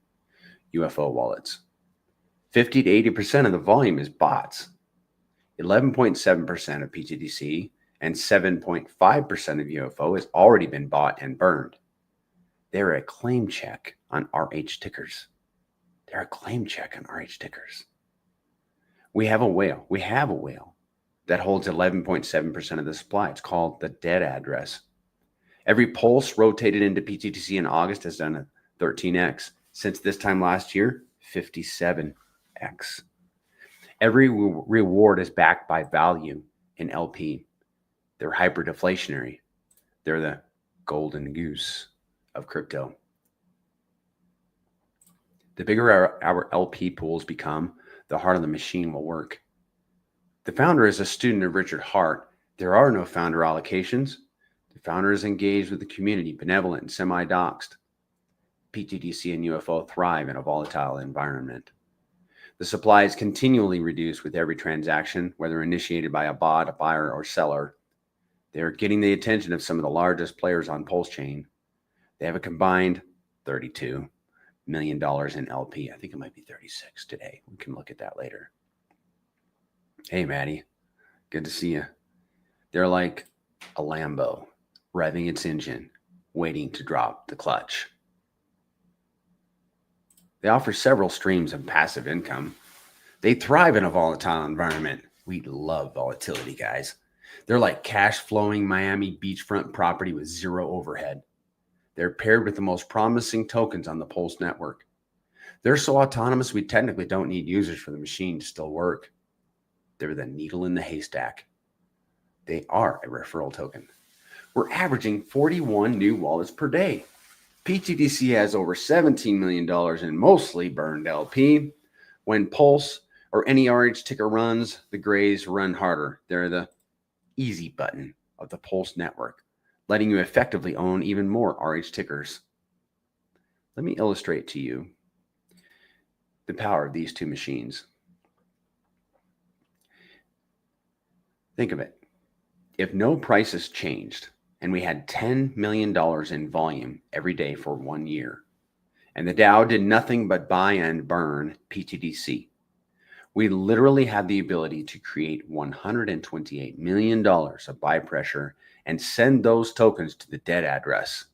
UFO wallets. 50 to 80% of the volume is bots. 11.7% of pTGC and 7.5% of UFO has already been bought and burned. They're a claim check on RH tickers. We have a whale that holds 11.7% of the supply. It's called the dead address. Every Pulse rotated into pTGC in August has done a 13x. Since this time last year, 57x. Every reward is backed by value in LP. They're hyperdeflationary. They're the golden goose of crypto. The bigger our LP pools become, the harder the machine will work. The founder is a student of Richard Hart. There are no founder allocations. The founder is engaged with the community, benevolent and semi-doxed. pTGC and UFO thrive in a volatile environment. The supply is continually reduced with every transaction, whether initiated by a bot, a buyer, or seller. They are getting the attention of some of the largest players on PulseChain. They have a combined $32 million in LP. I think it might be 36 today. We can look at that later. Hey, Maddie. Good to see you. They're like a Lambo revving its engine, waiting to drop the clutch. They offer several streams of passive income. They thrive in a volatile environment. We love volatility, guys. They're like cash flowing Miami beachfront property with zero overhead. They're paired with the most promising tokens on the Pulse network. They're so autonomous, we technically don't need users for the machine to still work. They're the needle in the haystack. They are a referral token. We're averaging 41 new wallets per day. pTGC has over $17 million in mostly burned LP. When Pulse or any RH ticker runs, the grays run harder. They're the easy button of the Pulse network, letting you effectively own even more RH tickers. Let me illustrate to you the power of these two machines. Think of it. If no prices changed and we had $10 million in volume every day for 1 year, and the Dow did nothing but buy and burn pTGC, we literally had the ability to create $128 million of buy pressure and send those tokens to the dead address.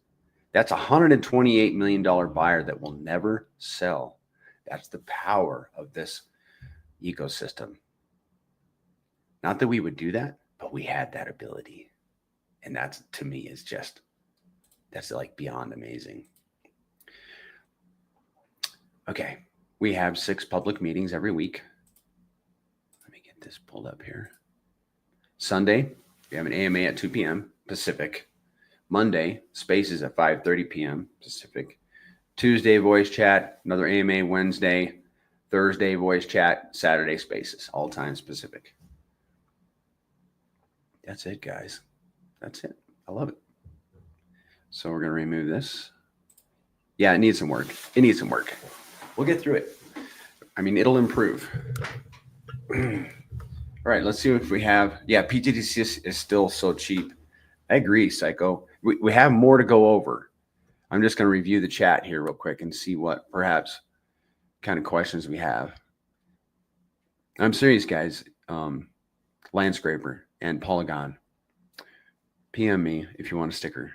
That's a $128 million buyer that will never sell. That's the power of this ecosystem. Not that we would do that, but we had that ability. And that's, to me, is just, that's like beyond amazing. Okay, we have 6 public meetings every week. Let me get this pulled up here. Sunday, we have an AMA at 2 p.m. Pacific. Monday, Spaces at 5:30 p.m. Pacific. Tuesday, voice chat, another AMA Wednesday. Thursday, voice chat, Saturday, Spaces, all times Pacific. That's it, guys. That's it. I love it. So we're going to remove this. Yeah, it needs some work. It needs some work. We'll get through it. I mean, it'll improve. All right, let's see if we have. Yeah, pTGC is still so cheap. I agree, Psycho. We have more to go over. I'm just going to review the chat here real quick and see what perhaps kind of questions we have. I'm serious, guys. Landscraper and Polygon. PM me if you want a sticker.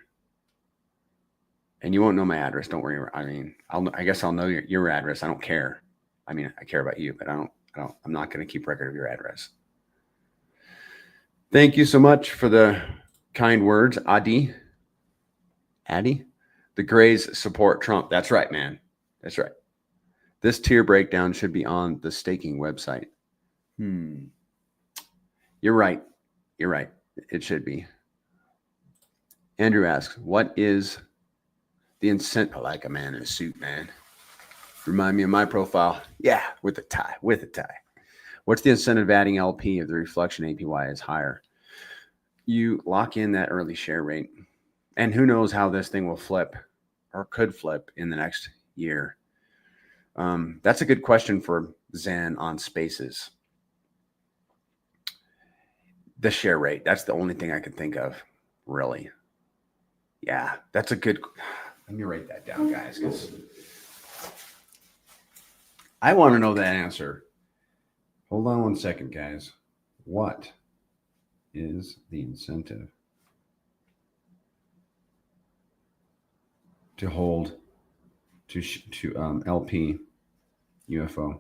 And you won't know my address. Don't worry. I mean, I guess I'll know your address. I don't care. I mean, I care about you, but I'm not going to keep record of your address. Thank you so much for the kind words, Addy. The Grays support Trump. That's right, man. That's right. This tier breakdown should be on the staking website. You're right. You're right. It should be. Andrew asks, what is the incentive? I like a man in a suit, man. Remind me of my profile. Yeah, with a tie. What's the incentive of adding LP if the reflection APY is higher? You lock in that early share rate. And who knows how this thing will flip or could flip in the next year. That's a good question for Zen on Spaces. The share rate. That's the only thing I can think of, really. Yeah, that's a good. Let me write that down, guys, because I want to know that answer. Hold on one second, guys. What is the incentive to hold to LP UFO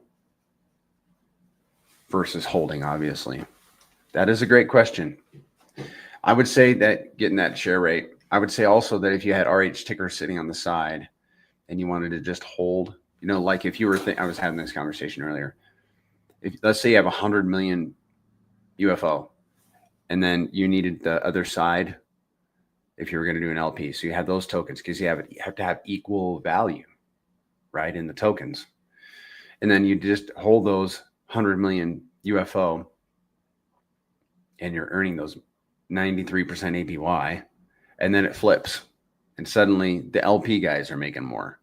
versus holding? Obviously, that is a great question. I would say that getting that share rate. I would say also that if you had RH ticker sitting on the side and you wanted to just hold, you know, like if you were, I was having this conversation earlier. If let's say you have 100 million UFO and then you needed the other side if you were going to do an LP. So you have those tokens because you have to have equal value, right, in the tokens. And then you just hold those 100 million UFO and you're earning those 93% APY. And then it flips and suddenly the LP guys are making more.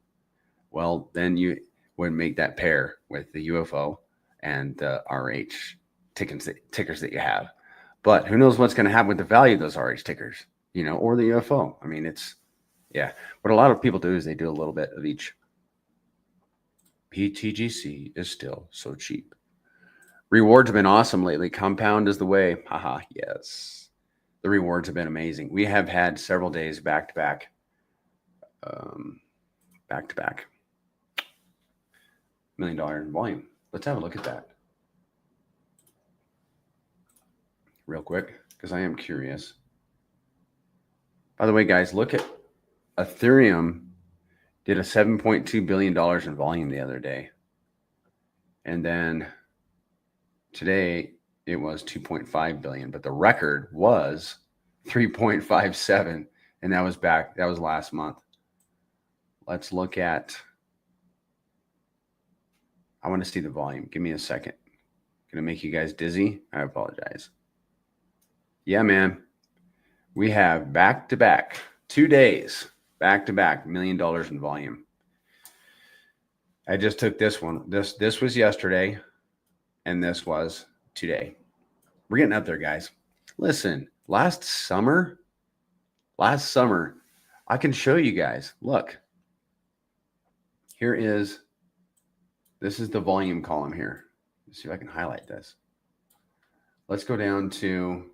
Well, then you would make that pair with the UFO and the RH tickers that you have. But who knows what's going to happen with the value of those RH tickers, you know, or the UFO. I mean, it's, yeah. What a lot of people do is they do a little bit of each. pTGC is still so cheap. Rewards have been awesome lately. Compound is the way. Haha, yes. The rewards have been amazing. We have had several days back to back. $1 million in volume. Let's have a look at that real quick because I am curious. By the way, guys, look at Ethereum Did a $7.2 billion in volume the other day. And then today it was 2.5 billion, but the record was 3.57. And that was last month. Let's look at, I want to see the volume. Give me a second. Gonna make you guys dizzy. I apologize. Yeah, man. We have back-to-back 2 days, back-to-back $1 million in volume. I just took this one. This was yesterday, and this was today. We're getting up there, guys. Listen, last summer, I can show you guys. Look, this is the volume column here. Let's see if I can highlight this. Let's go down to,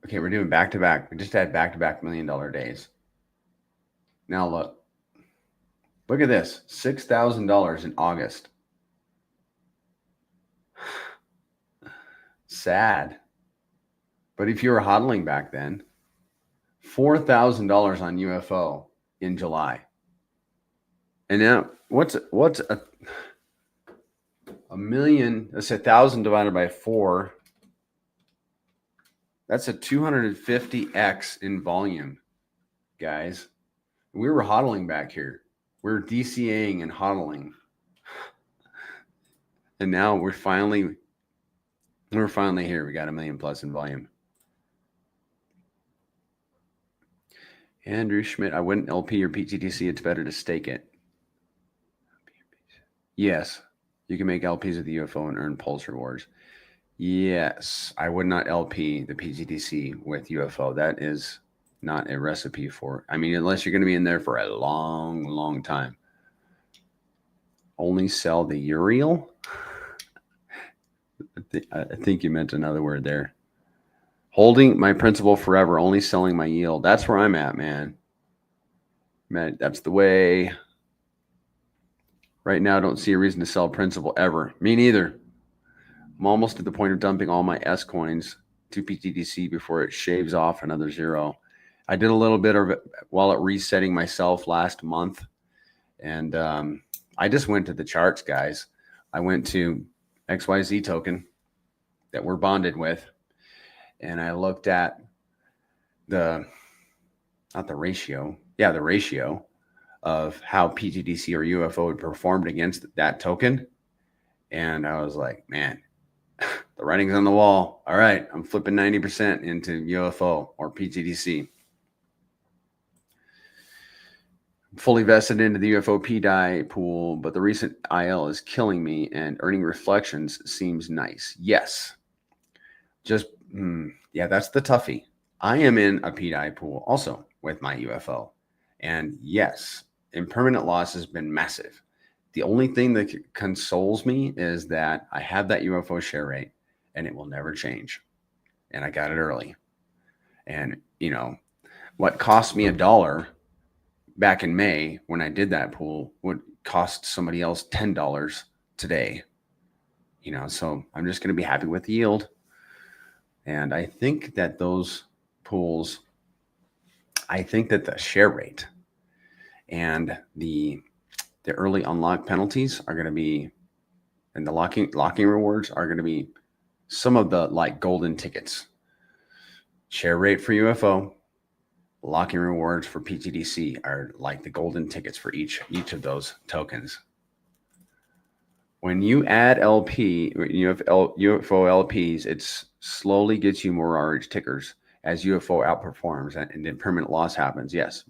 okay, we're doing back-to-back. We just had back-to-back $1 million days. Now look at this, $6,000 in August. Sad. But if you were hodling back then, $4,000 on UFO in July. And now what's a million? That's 1,000 divided by 4. That's a 250x in volume, guys. We were hodling back here. We were DCAing and hodling. And now we're finally here. We got $1 million plus in volume. Andrew Schmidt, I wouldn't LP or pTGC. It's better to stake it. Yes, you can make LPs with the UFO and earn pulse rewards. Yes, I would not LP the pTGC with UFO. That is not a recipe for, I mean, unless you're going to be in there for a long, long time. Only sell the Uriel? I think you meant another word there. Holding my principal forever, only selling my yield. That's where I'm at, man. Man, that's the way. Right now, I don't see a reason to sell principal ever. Me neither. I'm almost at the point of dumping all my S coins to pTGC before it shaves off another 0. I did a little bit of it while resetting myself last month. And I just went to the charts, guys. I went to XYZ token that we're bonded with. And I looked at the ratio of how pTGC or UFO had performed against that token. And I was like, man, the writing's on the wall. All right, I'm flipping 90% into UFO or pTGC. Fully vested into the UFO PDI pool, but the recent IL is killing me and earning reflections seems nice. Yes. Just, yeah, that's the toughie. I am in a PDI pool also with my UFO. And yes, impermanent loss has been massive. The only thing that consoles me is that I have that UFO share rate and it will never change. And I got it early. And, you know, what cost me $1 back in May when I did that pool would cost somebody else $10 today. You know, so I'm just going to be happy with the yield. And I think that those pools, I think that the share rate and the early unlock penalties are going to be, and the locking rewards are going to be some of the like golden tickets. Share rate for UFO, locking rewards for pTGC are like the golden tickets for each of those tokens. When you add LP, you have UFO LPs, it slowly gets you more RH tickers as UFO outperforms and then permanent loss happens. Yes.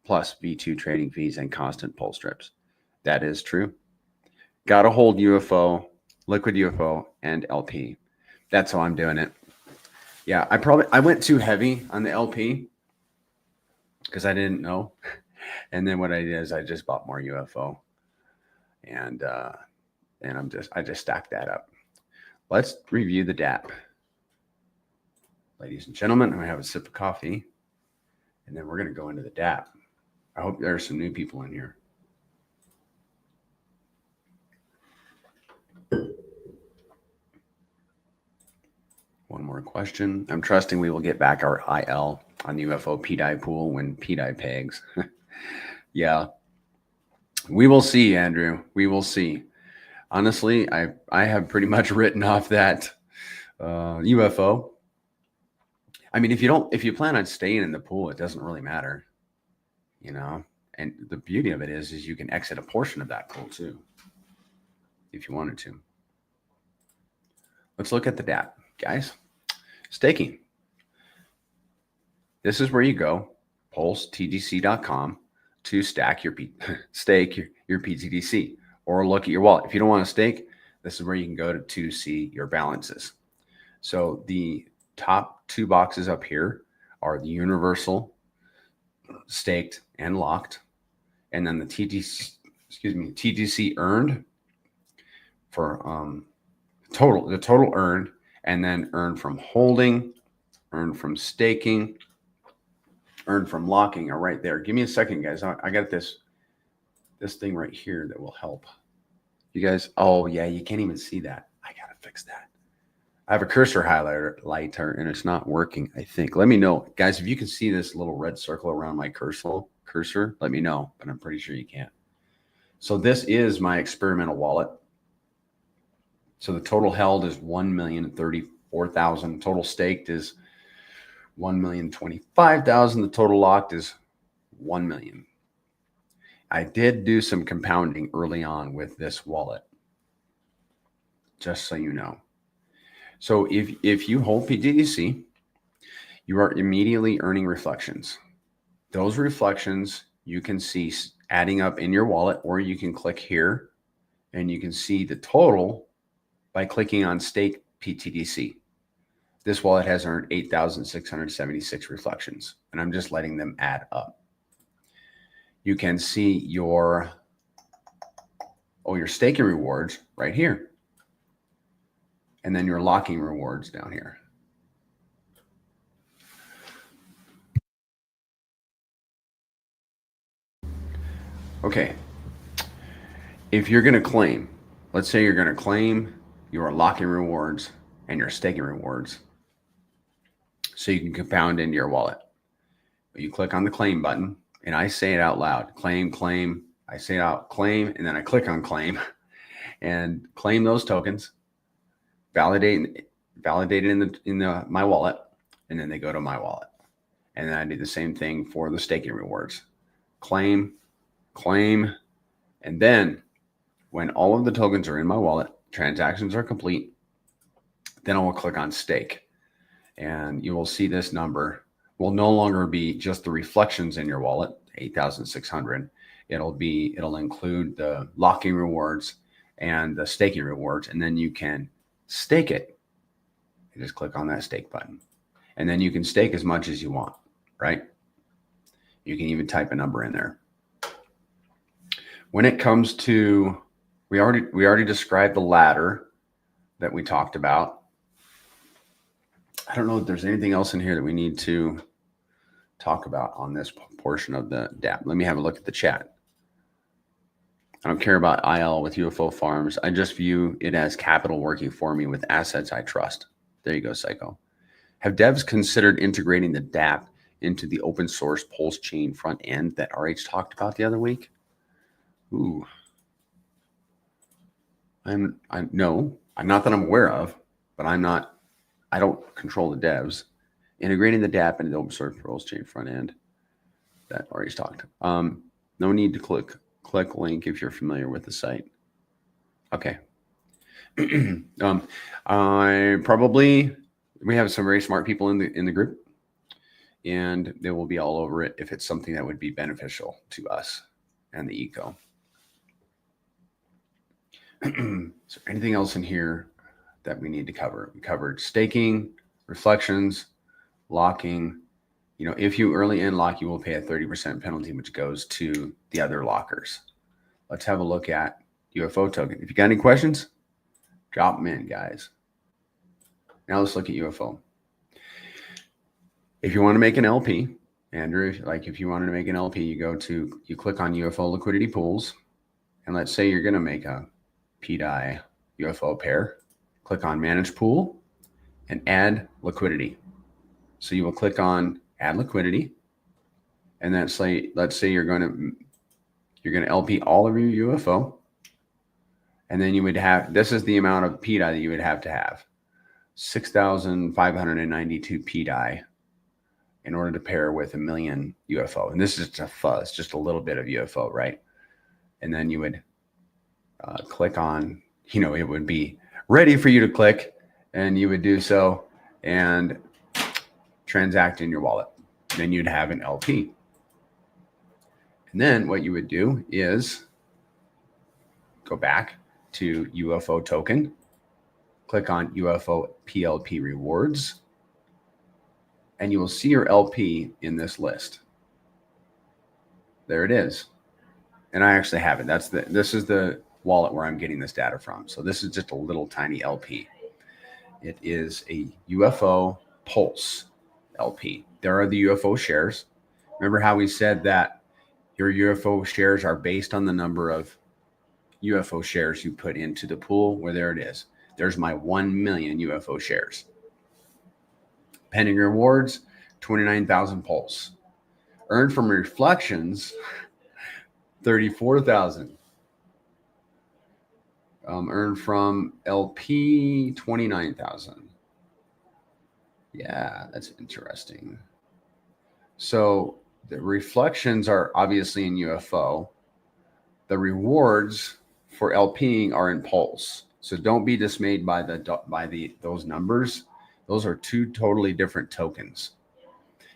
Plus V2 trading fees and constant pull strips. That is true. Got to hold UFO, liquid UFO, and LP. That's how I'm doing it. Yeah, I went too heavy on the LP because I didn't know. And then what I did is I just bought more UFO. And I just stacked that up. Let's review the dApp. Ladies and gentlemen, I'm going to have a sip of coffee. And then we're going to go into the dApp. I hope there are some new people in here. One more question. I'm trusting we will get back our IL on the UFO PDI pool when PDI pegs. Yeah, we will see, Andrew. We will see. Honestly, I have pretty much written off that UFO. I mean, if you plan on staying in the pool, it doesn't really matter, you know. And the beauty of it is you can exit a portion of that pool too, if you wanted to. Let's look at the dApp, guys. Staking. This is where you go, PulseTGC.com, to stake your pTGC, or look at your wallet. If you don't want to stake, this is where you can go to see your balances. So the top two boxes up here are the universal, staked, and locked, and then the TGC earned for the total earned, and then earned from holding, earned from staking, earned from locking are right there. Give me a second, guys. I got this thing right here that will help you guys. Oh yeah, you can't even see that. I gotta fix that. I have a cursor highlighter and it's not working, I think. Let me know, guys, if you can see this little red circle around my cursor, let me know, but I'm pretty sure you can't. So this is my experimental wallet. So the total held is 1,034,000. Total staked is 1,025,000. The total locked is 1 million. I did do some compounding early on with this wallet, just so you know. So if you hold pTGC, you are immediately earning reflections. Those reflections you can see adding up in your wallet, or you can click here and you can see the total by clicking on stake pTGC. This wallet has earned 8,676 reflections, and I'm just letting them add up. You can see your staking rewards right here. And then your locking rewards down here. Okay. If you're going to claim, let's say you're going to claim your locking rewards and your staking rewards so you can compound into your wallet. You click on the claim button, and I say it out loud. Claim, claim. I say it out, claim, and then I click on claim and claim those tokens. Validate it in my wallet, and then they go to my wallet. And then I do the same thing for the staking rewards. Claim, and then when all of the tokens are in my wallet, transactions are complete, then I will click on stake. And you will see this number will no longer be just the reflections in your wallet, 8,600. It'll include the locking rewards and the staking rewards, and then you can stake it. You just click on that stake button, and then you can stake as much as you want, right? You can even type a number in there. When it comes to, we already described the ladder that we talked about. I don't know if there's anything else in here that we need to talk about on this portion of the dApp. Let me have a look at the chat. I don't care about IL with UFO farms. I just view it as capital working for me with assets I trust. There you go, Psycho. Have devs considered integrating the dApp into the open source PulseChain front end that RH talked about the other week? Ooh. No, I'm not that I'm aware of, but I don't control the devs. Integrating the dApp into the open source PulseChain front end that RH talked. No need to click link if you're familiar with the site. Okay. We have some very smart people in the group, and they will be all over it if it's something that would be beneficial to us and the eco. Is there anything else in here that we need to cover? We covered staking, reflections, locking. You know, if you early in lock, you will pay a 30% penalty, which goes to the other lockers. Let's have a look at UFO token. If you got any questions, drop them in, guys. Now let's look at UFO. If you want to make an LP, Andrew, like if you wanted to make an LP, you click on UFO liquidity pools, and let's say you're going to make a PDI UFO pair. Click on manage pool and add liquidity. So you will click on add liquidity, and then let's say you're going to LP all of your UFO, and then you would have, this is the amount of PDI that you would have to have, 6,592 PDI in order to pair with 1 million UFO. And this is just a fuzz, just a little bit of UFO, right? And then you would click on, it would be ready for you to click, and you would do so and transact in your wallet. Then you'd have an LP. And then what you would do is go back to UFO token, click on UFO PLP rewards, and you will see your LP in this list. There it is. And I actually have it. This is the wallet where I'm getting this data from. So this is just a little tiny LP. It is a UFO Pulse LP. There are the UFO shares. Remember how we said that your UFO shares are based on the number of UFO shares you put into the pool? Well, there it is. There's my 1 million UFO shares. Pending rewards, 29,000 Pulse. Earned from reflections, 34,000. Earned from LP, 29,000. Yeah, that's interesting. So the reflections are obviously in UFO. The rewards for LPing are in Pulse. So don't be dismayed by those numbers. Those are two totally different tokens.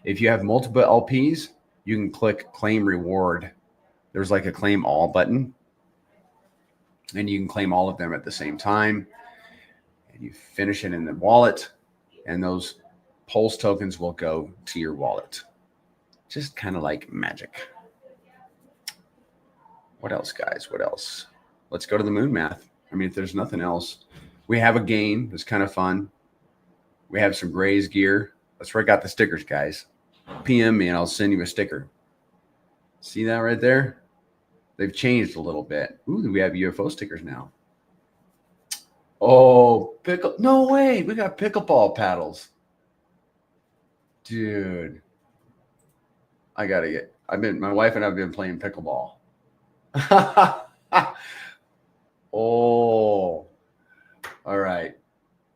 If you have multiple LPs, you can click claim reward. There's like a claim all button, and you can claim all of them at the same time. And you finish it in the wallet, and those Pulse tokens will go to your wallet. Just kind of like magic. What else, guys? What else? Let's go to the moon math. I mean, if there's nothing else, we have a game that's kind of fun. We have some Gray's gear. That's where I got the stickers, guys. PM me and I'll send you a sticker. See that right there? They've changed a little bit. Ooh, we have UFO stickers now. Oh, no way. We got pickleball paddles. Dude. My wife and I have been playing pickleball. Oh, all right.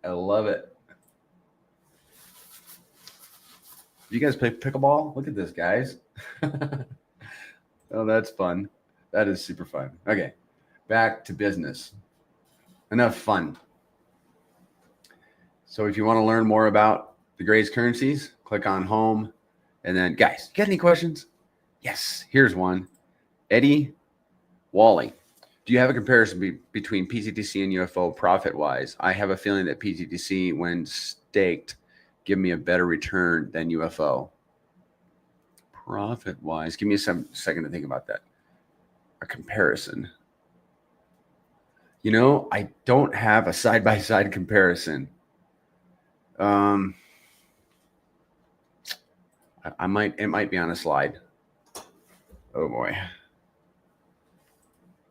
I love it. You guys play pickleball? Look at this, guys. Oh, that's fun. That is super fun. Okay, back to business. Enough fun. So if you want to learn more about the Gray's currencies, click on home. And then, guys, get any questions? Yes, here's one. Eddie Wally. Do you have a comparison between pTGC and UFO profit-wise? I have a feeling that pTGC, when staked, give me a better return than UFO. Profit-wise, give me a second to think about that. A comparison. I don't have a side-by-side comparison. It might be on a slide. Oh boy.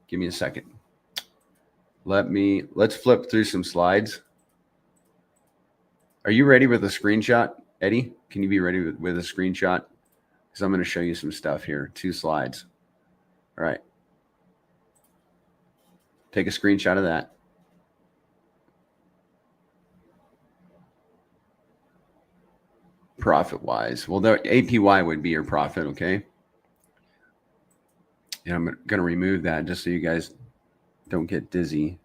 Give me a second. Let's flip through some slides. Are you ready with a screenshot, Eddie? Can you be ready with a screenshot? Because I'm going to show you some stuff here. 2 slides. All right. Take a screenshot of that. Profit-wise. Well, the APY would be your profit, okay? And I'm going to remove that just so you guys don't get dizzy.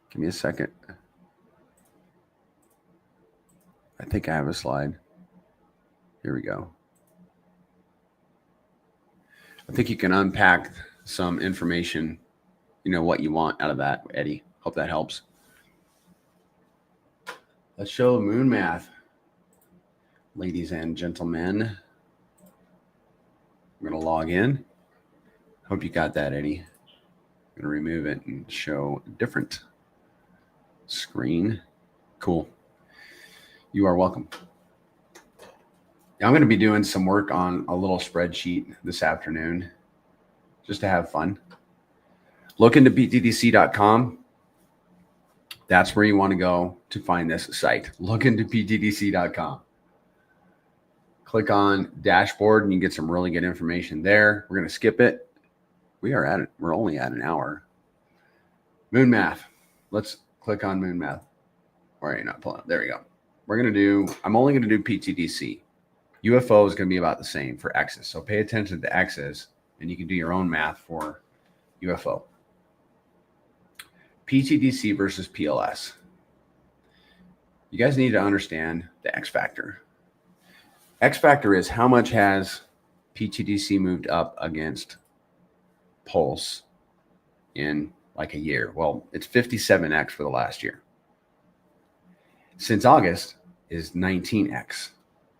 Give me a second. I think I have a slide. Here we go. I think you can unpack some information, what you want out of that, Eddie. Hope that helps. Let's show moon math, ladies and gentlemen. I'm going to log in. Hope you got that, Eddie. I'm going to remove it and show a different screen. Cool. You are welcome. I'm going to be doing some work on a little spreadsheet this afternoon just to have fun. Look into ptgc.com. That's where you want to go to find this site. Look into ptgc.com. Click on dashboard and you get some really good information there. We're going to skip it. We're only at an hour. Moon math. Let's click on moon math. All right, not pulling up. There we go. I'm only going to do pTGC. UFO is going to be about the same for X's. So pay attention to X's and you can do your own math for UFO. pTGC versus PLS. You guys need to understand the X factor. X factor is how much has pTGC moved up against Pulse in like a year. Well, it's 57x for the last year. Since August is 19x.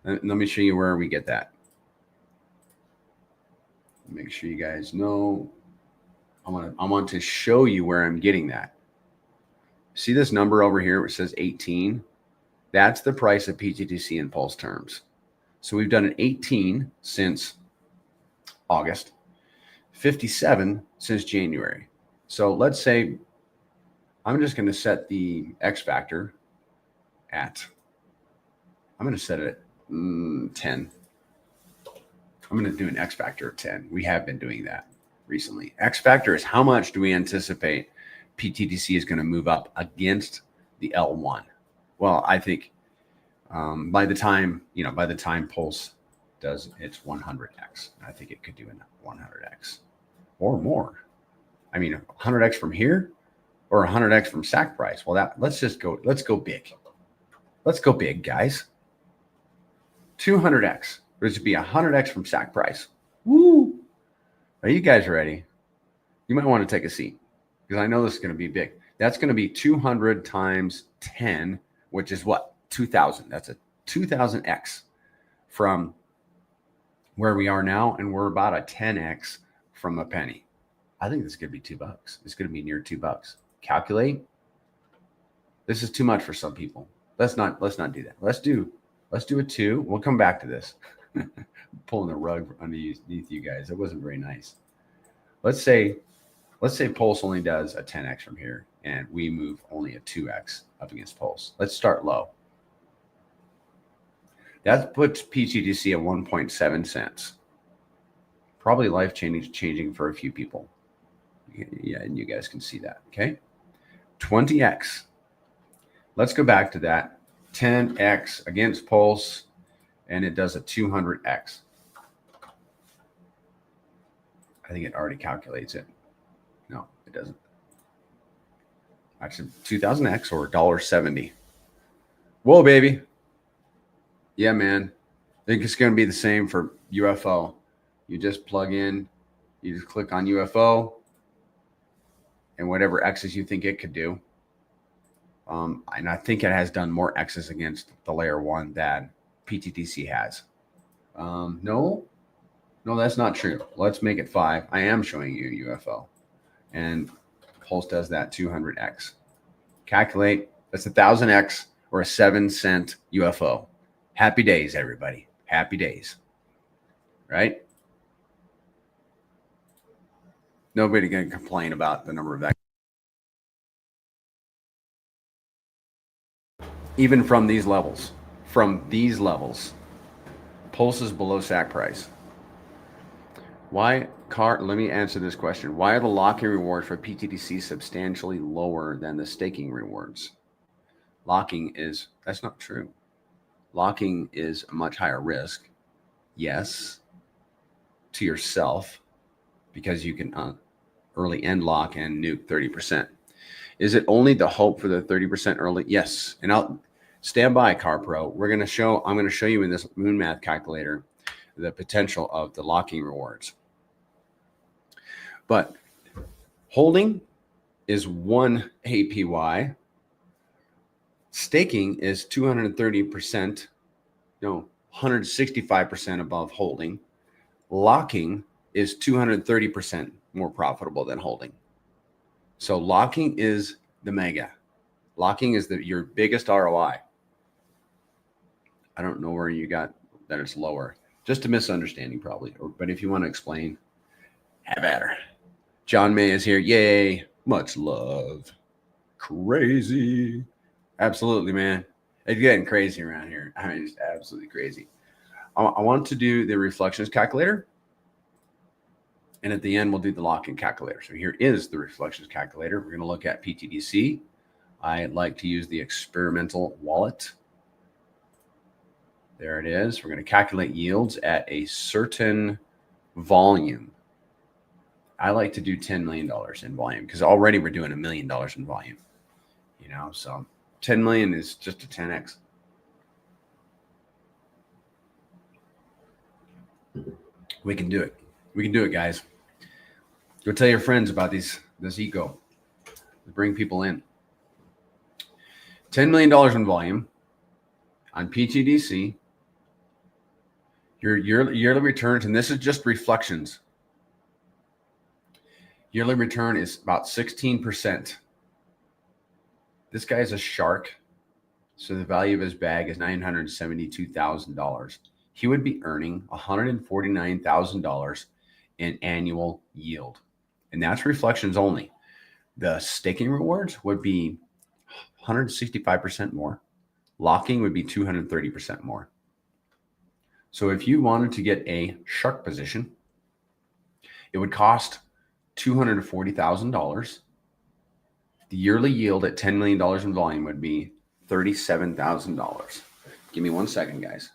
Let me show you where we get that. Make sure you guys know. I want to show you where I'm getting that. See this number over here which says 18? That's the price of pTGC in Pulse terms. So we've done an 18 since August, 57 since January. So let's say I'm just going to set the X factor at, I'm going to set it at 10. I'm going to do an X factor of 10. We have been doing that recently. X factor is how much do we anticipate pTGC is going to move up against the L1. Well, I think by the time Pulse does its 100x, I think it could do a 100x or more. I mean, 100x from here or 100x from SAC price. Well, let's go big. Let's go big, guys. 200x. There's to be 100x from SAC price. Woo! Are you guys ready? You might want to take a seat because I know this is going to be big. That's going to be 200 times 10, which is what? 2,000. That's a 2,000x from where we are now, and we're about a 10x from a penny. I think this is going to be $2. It's going to be near $2. Calculate. This is too much for some people. Let's not do that. Let's do a 2. We'll come back to this. Pulling the rug underneath you guys. It wasn't very nice. Let's say Pulse only does a 10x from here, and we move only a 2x up against Pulse. Let's start low. That puts pTGC at 1.7 cents. Probably life-changing for a few people. Yeah, and you guys can see that, okay? 20x. Let's go back to that. 10x against Pulse, and it does a 200x. I think it already calculates it. No, it doesn't. Actually, 2000x or $1.70. Whoa, baby. Yeah, man. I think it's going to be the same for UFO. You just plug in, you just click on UFO, and whatever X's you think it could do. And I think it has done more X's against the layer 1 than pTGC has. No, that's not true. Let's make it 5. I am showing you UFO. And Pulse does that 200x. Calculate. That's 1,000x or a 7-cent UFO. Happy days, everybody. Happy days. Right? Nobody going to complain about the number of X. Even from these levels. Pulse is below SAC price. Let me answer this question. Why are the locking rewards for pTGC substantially lower than the staking rewards? That's not true. Locking is a much higher risk. Yes, to yourself, because you can early end lock and nuke 30%. Is it only the hope for the 30% early? Yes. And I'll stand by, CarPro. I'm going to show you in this moon math calculator the potential of the locking rewards. But holding is 1 APY. Staking is 230%, 165% above holding. Locking is 230% more profitable than holding. So locking is the mega. Locking is your biggest ROI. I don't know where you got that it's lower. Just a misunderstanding probably. But if you want to explain, have at her. John May is here. Yay. Much love. crazy. Absolutely, man. It's getting crazy around here. I mean, it's absolutely crazy. I want to do the reflections calculator. And at the end, we'll do the lock-in calculator. So here is the reflections calculator. We're going to look at pTGC. I like to use the experimental wallet. There it is. We're going to calculate yields at a certain volume. I like to do $10 million in volume because already we're doing $1 million in volume. You know, so 10 million is just a 10x. We can do it. We can do it, guys. Go tell your friends about this eco. Bring people in. $10 million in volume on pTGC. Your yearly returns, and this is just reflections. Yearly return is about 16%. This guy is a shark, so the value of his bag is $972,000. He would be earning $149,000 in annual yield, and that's reflections only. The staking rewards would be 165% more. Locking would be 230% more. So if you wanted to get a shark position, it would cost $240,000. The yearly yield at $10 million in volume would be $37,000. Give me 1 second, guys.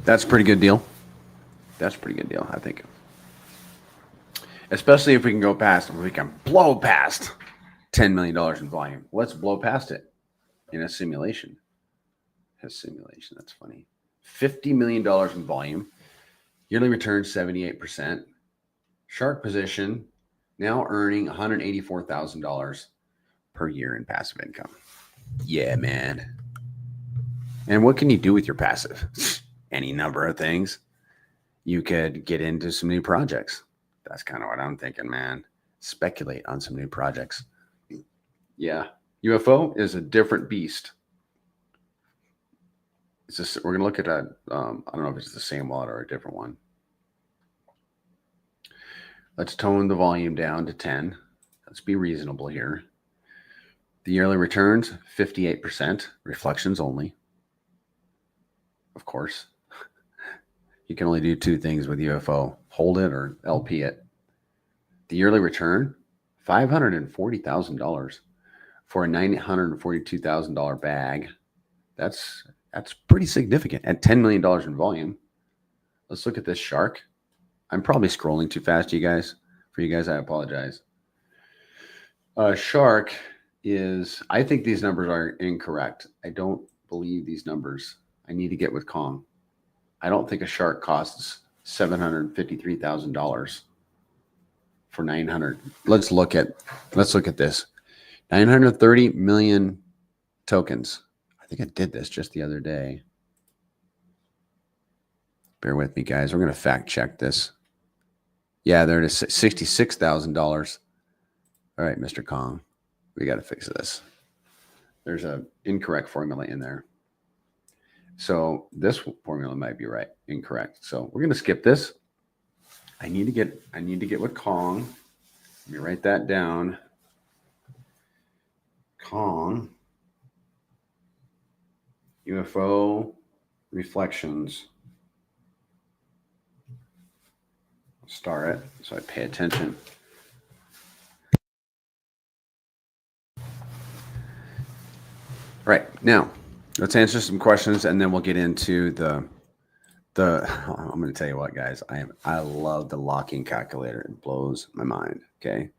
That's a pretty good deal. That's a pretty good deal, I think. Especially if we can go past, if we can blow past $10 million in volume. Let's blow past it in a simulation. That's funny. $50 million in volume. Yearly return 78%. Shark position now earning $184,000 per year in passive income. Yeah, man. And what can you do with your passive? Any number of things. You could get into some new projects. That's kind of what I'm thinking, man. Speculate on some new projects. Yeah. UFO is a different beast. It's just, we're going to look at a, I don't know if it's the same wallet or a different one. Let's tone the volume down to 10. Let's be reasonable here. The yearly returns, 58%, reflections only. Of course. You can only do two things with UFO, hold it or LP it. The yearly return, $540,000 for a $942,000 bag. That's pretty significant at $10 million in volume. Let's look at this shark. I'm probably scrolling too fast, for you guys, I apologize. Shark is, I think these numbers are incorrect. I don't believe these numbers. I need to get with Kong. I don't think a shark costs $753,000 for 900. Let's look at this. 930 million tokens. I think I did this just the other day. Bear with me, guys. We're going to fact check this. Yeah, there it is, $66,000. All right, Mr. Kong, we got to fix this. There's an incorrect formula in there. So this formula might be right, incorrect. So we're going to skip this. I need to get with Kong. Let me write that down. Kong, UFO reflections. Star it so I pay attention. All right, now let's answer some questions and then we'll get into the I'm going to tell you what, guys, I love the locking calculator. It blows my mind. Okay.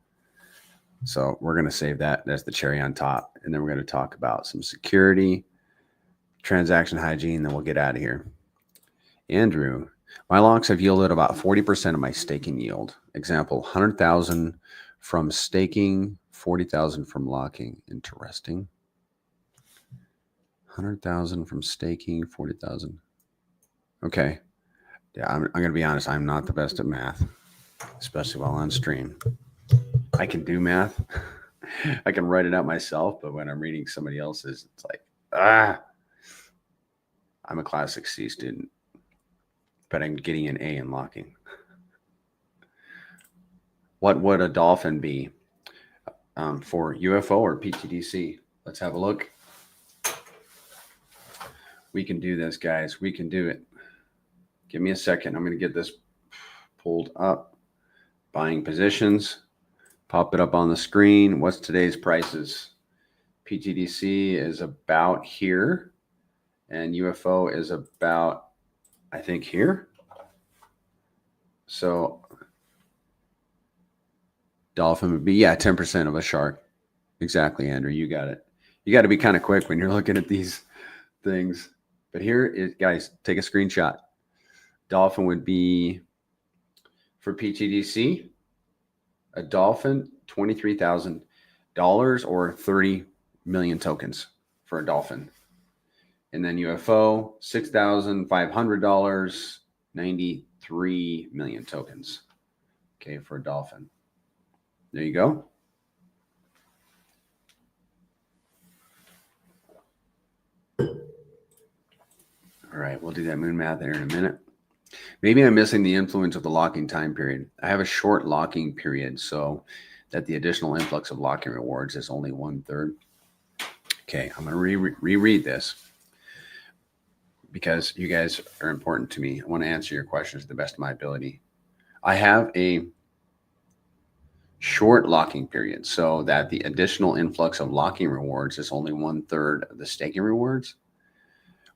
So we're going to save that. That's the cherry on top. And then we're going to talk about some security, transaction hygiene, then we'll get out of here. Andrew, my locks have yielded about 40% of my staking yield. Example, 100,000 from staking, 40,000 from locking. Interesting. 100,000 from staking, 40,000. Okay. Yeah, I'm going to be honest. I'm not the best at math, especially while on stream. I can do math. I can write it out myself, but when I'm reading somebody else's, it's like, I'm a classic C student, but I'm getting an A in locking. What would a dolphin be for UFO or pTGC? Let's have a look. We can do this, guys. We can do it. Give me a second. I'm going to get this pulled up. Buying positions. Pop it up on the screen. What's today's prices? pTGC is about here. And UFO is about, I think, here. So dolphin would be, 10% of a shark. Exactly, Andrew. You got it. You got to be kind of quick when you're looking at these things. But here is, guys, take a screenshot. Dolphin would be, for pTGC, a dolphin, $23,000 or 30 million tokens for a dolphin. And then UFO, $6,500, 93 million tokens. Okay, for a dolphin. There you go. All right, we'll do that moon math there in a minute. Maybe I'm missing the influence of the locking time period. I have a short locking period, so that the additional influx of locking rewards is only 1/3. Okay, I'm going to reread this because you guys are important to me. I want to answer your questions to the best of my ability. I have a short locking period so that the additional influx of locking rewards is only 1/3 of the staking rewards.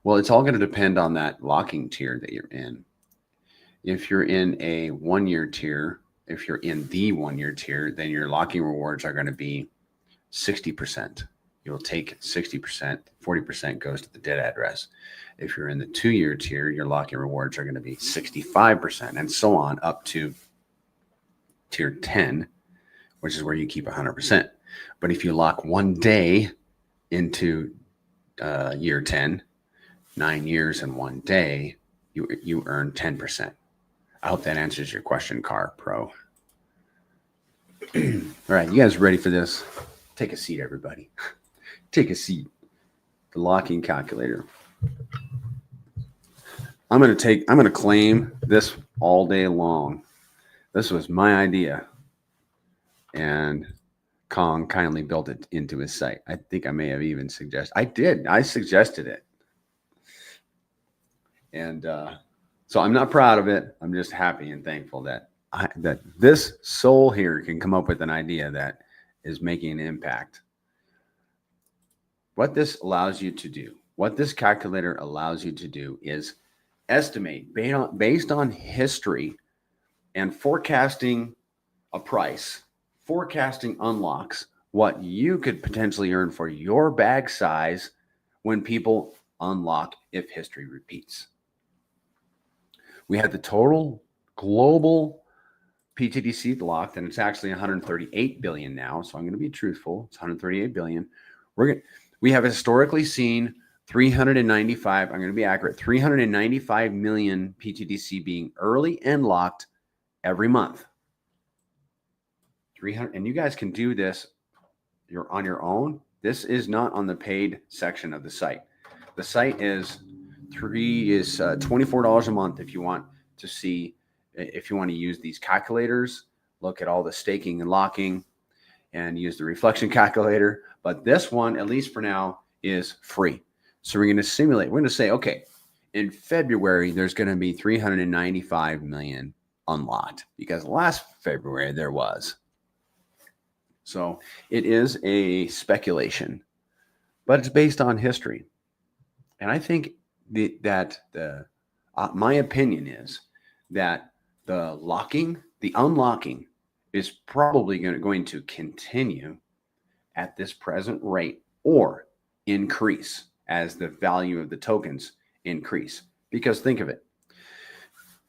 Well, it's all going to depend on that locking tier that you're in. If you're in a 1-year tier, if you're in the 1-year tier, then your locking rewards are going to be 60%. You'll take 60%, 40% goes to the dead address. If you're in the 2-year tier, your locking rewards are going to be 65%, and so on up to tier 10, which is where you keep 100%. But if you lock 1 day into year 10, 9 years and 1 day, you earn 10%. I hope that answers your question, Car Pro. All right, you guys ready for this? Take a seat, everybody. Take a seat. The locking calculator. I'm going to claim this all day long. This was my idea. And Kong kindly built it into his site. I think I may have even suggested. I suggested it. And so I'm not proud of it. I'm just happy and thankful that this soul here can come up with an idea that is making an impact. What this allows you to do, what this calculator allows you to do is estimate based on history and forecasting a price, forecasting unlocks, what you could potentially earn for your bag size when people unlock if history repeats. We had the total global pTGC locked, and it's actually 138 billion now. So I'm going to be truthful. It's 138 billion. We have historically seen 395. I'm going to be accurate. 395 million pTGC being early and locked every month. 300, and you guys can do this. You're on your own. This is not on the paid section of the site. The site is $24 a month if you want to see, if you want to use these calculators, look at all the staking and locking and use the reflection calculator. But this one, at least for now, is free. So we're going to simulate. We're going to say, okay, in February, there's going to be 395 million unlocked because last February there was. So it is a speculation, but it's based on history. And I think my opinion is that the unlocking is probably going to continue at this present rate or increase as the value of the tokens increase. Because think of it.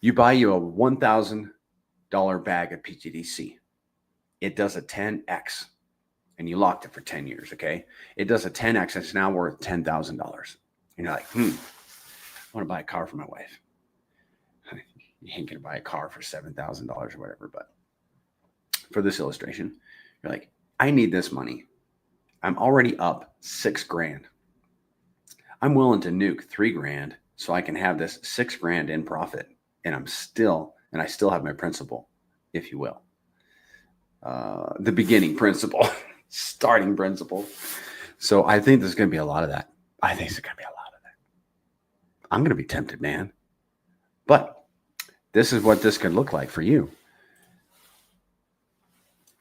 You buy you a $1,000 bag of pTGC. It does a 10x and you locked it for 10 years, okay? It does a 10x. It's now worth $10,000. And you're like, I want to buy a car for my wife. You ain't going to buy a car for $7,000 or whatever. But for this illustration, you're like, I need this money. I'm already up $6,000. I'm willing to nuke $3,000 so I can have this $6,000 in profit, and I still have my principal, if you will. The beginning principal, starting principal. So I think there's going to be a lot of that. I think there's going to be a lot of that. I'm going to be tempted, man. But this is what this could look like for you.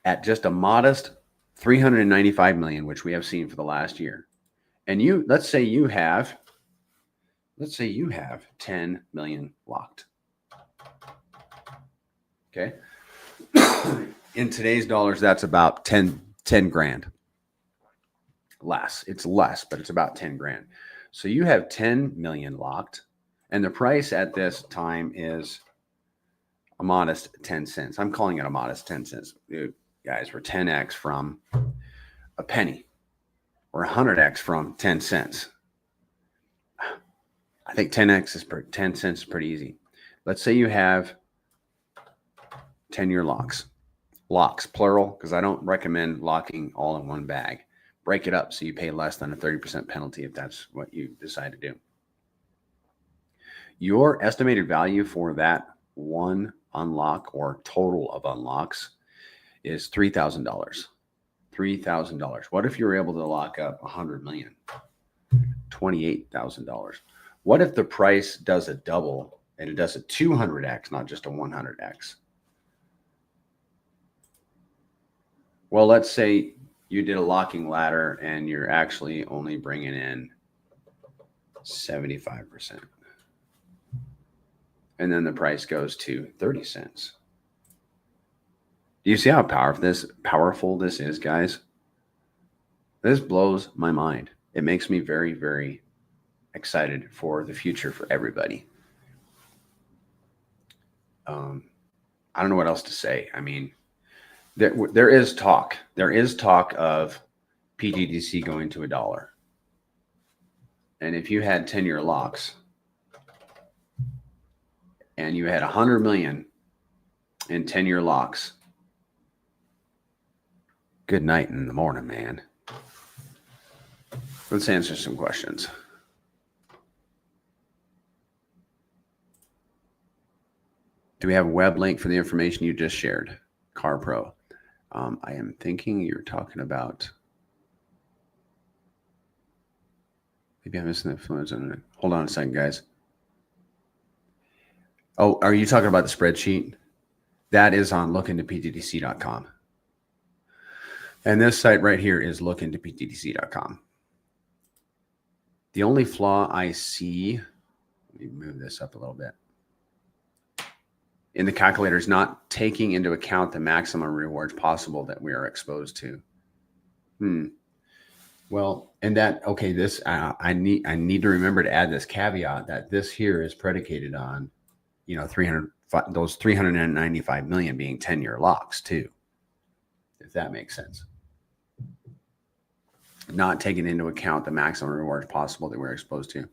At just a modest 395 million, which we have seen for the last year. And let's say you have 10 million locked. Okay. In today's dollars, that's about 10 grand. Less. It's less, but it's about 10 grand. So you have 10 million locked, and the price at this time is a modest 10 cents. I'm calling it a modest 10 cents. Dude, guys, we're 10x from a penny, or 100x from 10 cents. I think 10x is 10 cents is pretty easy. Let's say you have 10-year locks. Locks, plural, because I don't recommend locking all in one bag. Break it up so you pay less than a 30% penalty if that's what you decide to do. Your estimated value for that one unlock or total of unlocks is $3,000. $3,000. What if you're able to lock up 100 million? $28,000. What if the price does a double and it does a 200x, not just a 100x? Well, let's say you did a locking ladder and you're actually only bringing in 75%. And then the price goes to 30 cents. Do you see how powerful this is, guys? This blows my mind. It makes me very, very excited for the future for everybody. I don't know what else to say. I mean, there is talk. There is talk of pTGC going to $1. And if you had 10-year locks and you had 100 million in 10-year locks, good night in the morning, man. Let's answer some questions. Do we have a web link for the information you just shared? Car Pro. I am thinking you're talking about. Maybe I'm missing the influence on it. Hold on a second, guys. Oh, are you talking about the spreadsheet? That is on lookintoptgc.com. And this site right here is lookintoptgc.com. The only flaw I see, let me move this up a little bit, in the calculator is not taking into account the maximum rewards possible that we are exposed to. Well, and that, okay, this, I need to remember to add this caveat that this here is predicated on, those 395 million being 10-year locks too, if that makes sense. Not taking into account the maximum rewards possible that we're exposed to.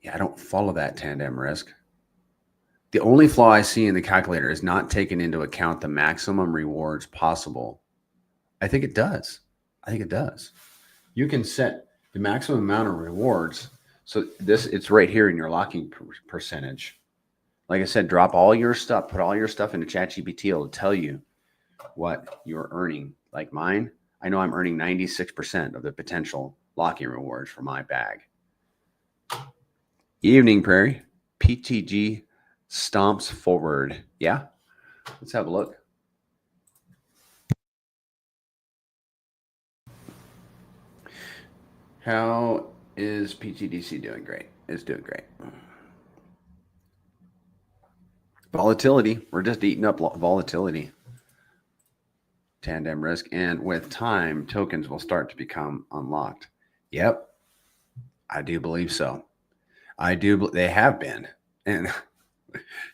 Yeah, I don't follow that tandem risk. The only flaw I see in the calculator is not taking into account the maximum rewards possible. I think it does. You can set the maximum amount of rewards. So it's right here in your locking percentage. Like I said, drop all your stuff, put all your stuff into ChatGPT. It'll tell you what you're earning. Like mine, I know I'm earning 96% of the potential locking rewards for my bag. Evening, Prairie. pTG stomps forward. Yeah, let's have a look. How is pTGC doing? Great. It's doing great. Volatility. We're just eating up volatility. Tandem risk. And with time, tokens will start to become unlocked. Yep. I do believe so. They have been. And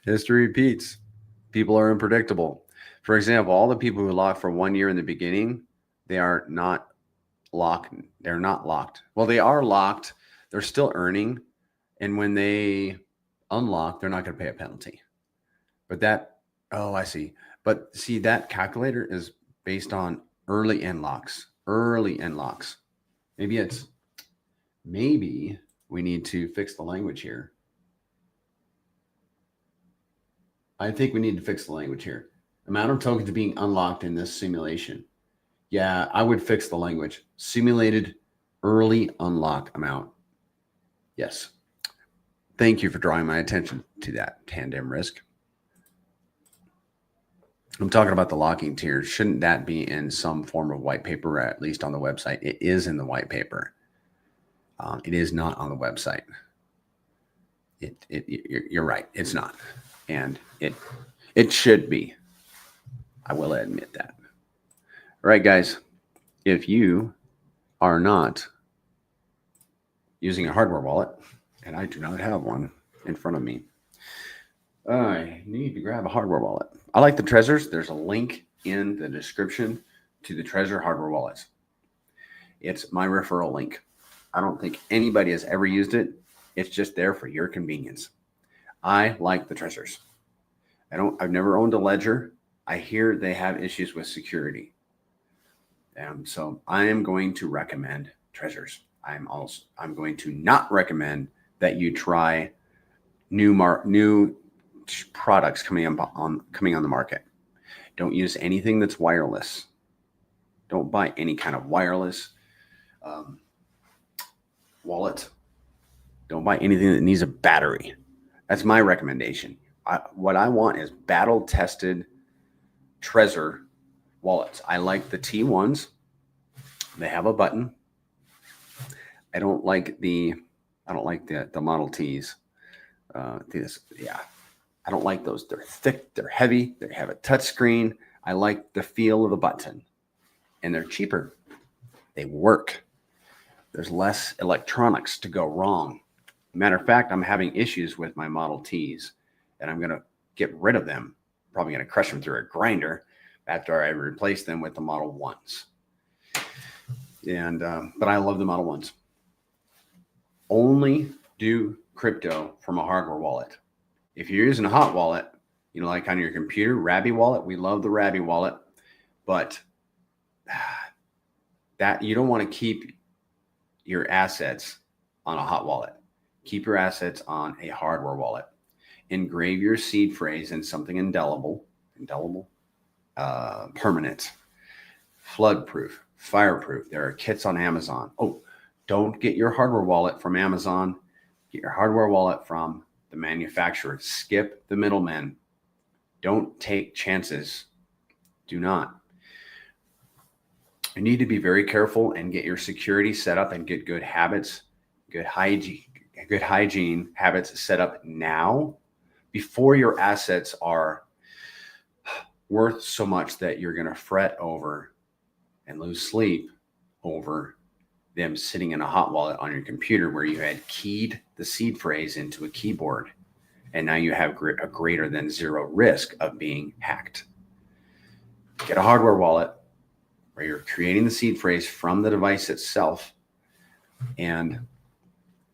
history repeats. People are unpredictable. For example, all the people who locked for 1 year in the beginning, they are not locked. They're not locked. Well, they are locked. They're still earning. And when they unlock, they're not going to pay a penalty. But I see. But see, that calculator is based on early end locks. Maybe we need to fix the language here. I think we need to fix the language here. Amount of tokens being unlocked in this simulation. Yeah, I would fix the language. Simulated early unlock amount. Yes. Thank you for drawing my attention to that, Tandem Risk. I'm talking about the locking tiers. Shouldn't that be in some form of white paper, at least on the website? It is in the white paper. It is not on the website. You're right. It's not. And it should be. I will admit that. All right, guys. If you are not using a hardware wallet, and I do not have one in front of me, I need to grab a hardware wallet. I like the Trezors. There's a link in the description to the Trezor hardware wallets. It's my referral link. I don't think anybody has ever used it. It's just there for your convenience. I like the Trezors. I've never owned a Ledger. I hear they have issues with security. So I am going to recommend Trezors. I'm going to not recommend that you try new products coming on the market. Don't use anything that's wireless. Don't buy any kind of wireless wallet. Don't buy anything that needs a battery. That's my recommendation. What I want is battle-tested Trezor wallets. I like the T1s. They have a button. I don't like the Model Ts. I don't like those. They're thick. They're heavy. They have a touch screen. I like the feel of the button, and they're cheaper. They work. There's less electronics to go wrong. Matter of fact, I'm having issues with my Model Ts, and I'm going to get rid of them. Probably going to crush them through a grinder after I replace them with the Model 1s. But I love the Model 1s. Only do crypto from a hardware wallet. If you're using a hot wallet, like on your computer, Rabby wallet, we love the Rabby wallet, but that you don't want to keep your assets on a hot wallet. Keep your assets on a hardware wallet. Engrave your seed phrase in something indelible, permanent, flood-proof, fireproof. There are kits on Amazon. Oh, don't get your hardware wallet from Amazon. Get your hardware wallet from the manufacturer. Skip the middlemen. Don't take chances. Do not. You need to be very careful and get your security set up and get good habits, good hygiene habits set up now before your assets are worth so much that you're going to fret over and lose sleep over them sitting in a hot wallet on your computer where you had keyed the seed phrase into a keyboard. And now you have a greater than zero risk of being hacked. Get a hardware wallet where you're creating the seed phrase from the device itself, and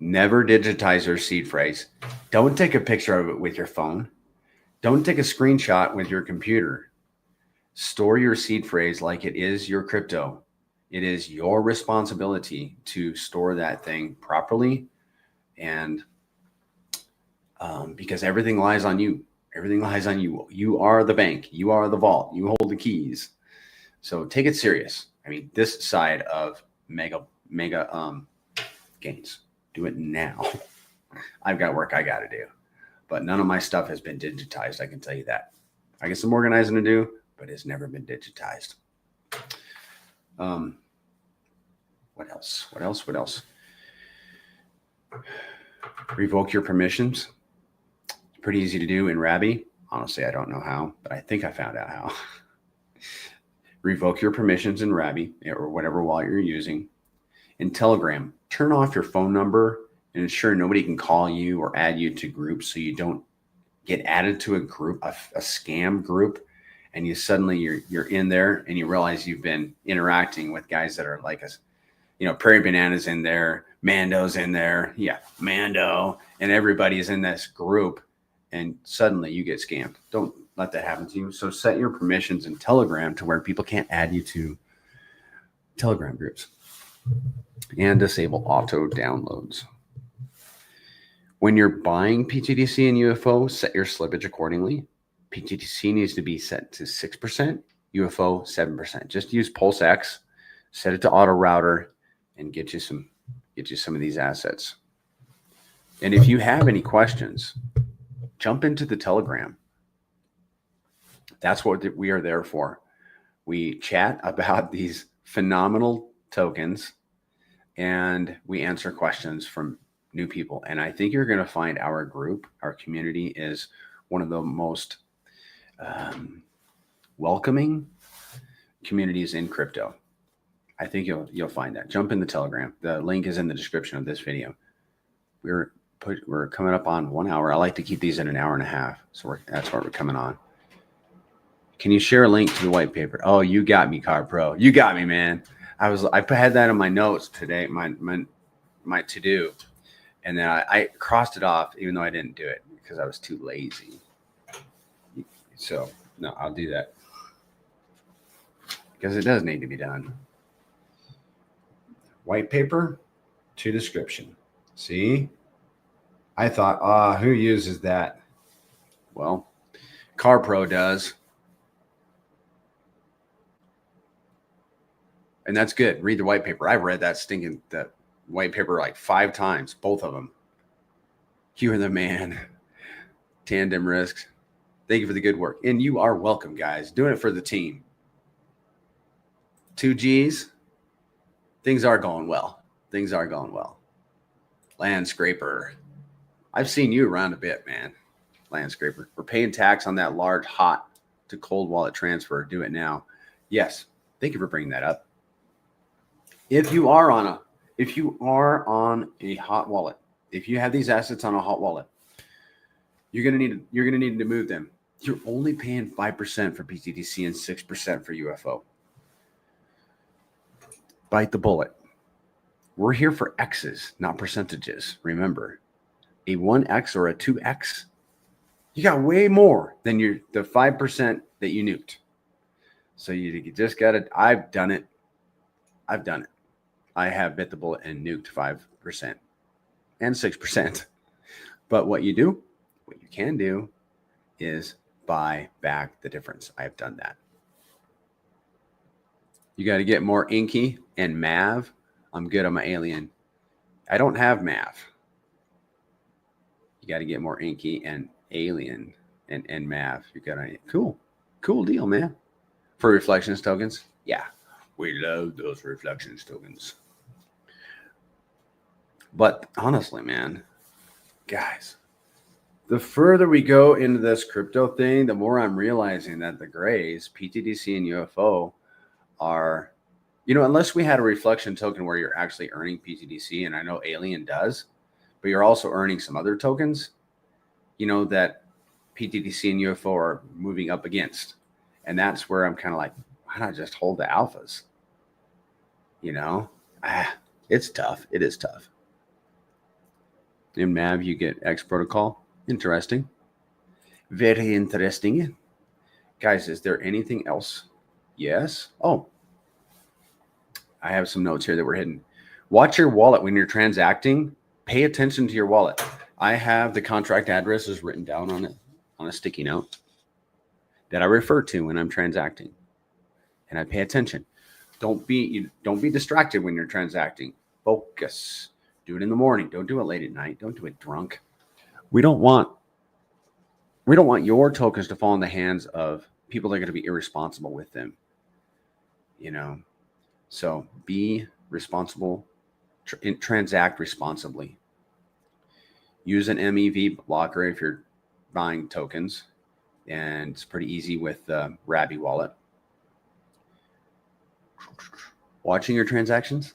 never digitize your seed phrase. Don't take a picture of it with your phone. Don't take a screenshot with your computer. Store your seed phrase like it is your crypto. It is your responsibility to store that thing properly, and because everything lies on you. Everything lies on you. You are the bank. You are the vault. You hold the keys. So take it serious. I mean, this side of mega gains. Do it now. I've got work I got to do, but none of my stuff has been digitized. I can tell you that. I get some organizing to do, but it's never been digitized. What else? Revoke your permissions. It's pretty easy to do in Rabby. Honestly, I don't know how, but I think I found out how. Revoke your permissions in Rabby or whatever wallet you're using. In Telegram, turn off your phone number and ensure nobody can call you or add you to groups so you don't get added to a group, a scam group, and you're in there and you realize you've been interacting with guys that are like us. Prairie Banana's in there, Mando's in there. Yeah, Mando, and everybody's in this group, and suddenly you get scammed. Don't let that happen to you. So set your permissions in Telegram to where people can't add you to Telegram groups, and disable auto downloads. When you're buying pTGC and UFO, set your slippage accordingly. pTGC needs to be set to 6%, UFO 7%. Just use PulseX, set it to auto router, and get you some of these assets. And if you have any questions, jump into the Telegram. That's what we are there for. We chat about these phenomenal tokens, and we answer questions from new people. And I think you're going to find our group, our community, is one of the most welcoming communities in crypto. I think you'll find that. Jump in the Telegram. The link is in the description of this video. We're coming up on 1 hour. I like to keep these at an hour and a half, so that's where we're coming on. Can you share a link to the white paper? Oh, you got me, Car Pro. You got me, man. I had that in my notes today, my to do, and then I crossed it off, even though I didn't do it because I was too lazy. So no, I'll do that because it does need to be done. White paper to description. See, I thought, who uses that? Well, Car Pro does. And that's good. Read the white paper. I've read that white paper like 5 times, both of them. You are the man. Tandem Risks. Thank you for the good work. And you are welcome, guys. Doing it for the team. 2 Gs. Things are going well. Things are going well. Land Scraper. I've seen you around a bit, man. Land Scraper. We're paying tax on that large hot to cold wallet transfer. Do it now. Yes. Thank you for bringing that up. If you are on a hot wallet, if you have these assets on a hot wallet, you're gonna need to move them. You're only paying 5% for pTGC and 6% for UFO. Bite the bullet. We're here for X's, not percentages. Remember, a 1X or a 2X, you got way more than the 5% that you nuked. So you just got to, I've done it. I have bit the bullet and nuked 5% and 6%. But what you can do is buy back the difference. I've done that. You got to get more Inky and Mav. I'm good on my alien. I don't have Mav. You got to get more Inky and alien and Mav. You got to cool deal, man. For reflections tokens, yeah, we love those reflections tokens. But honestly, man, guys, the further we go into this crypto thing, the more I'm realizing that the grays, pTGC and UFO, are, unless we had a reflection token where you're actually earning pTGC, and I know Alien does, but you're also earning some other tokens, that pTGC and UFO are moving up against. And that's where I'm kind of like, why not just hold the alphas? It's tough. It is tough. In MAV, you get X protocol. Interesting. Very interesting. Guys, is there anything else? Yes. Oh, I have some notes here that were hidden. Watch your wallet when you're transacting. Pay attention to your wallet. I have the contract addresses written down on it on a sticky note that I refer to when I'm transacting, and I pay attention. Don't be distracted when you're transacting. Focus. Do it in the morning. Don't do it late at night. Don't do it drunk. We don't want your tokens to fall in the hands of people that are going to be irresponsible with them. So be responsible. Transact responsibly. Use an MEV blocker if you're buying tokens. And it's pretty easy with Rabby Wallet. Watching your transactions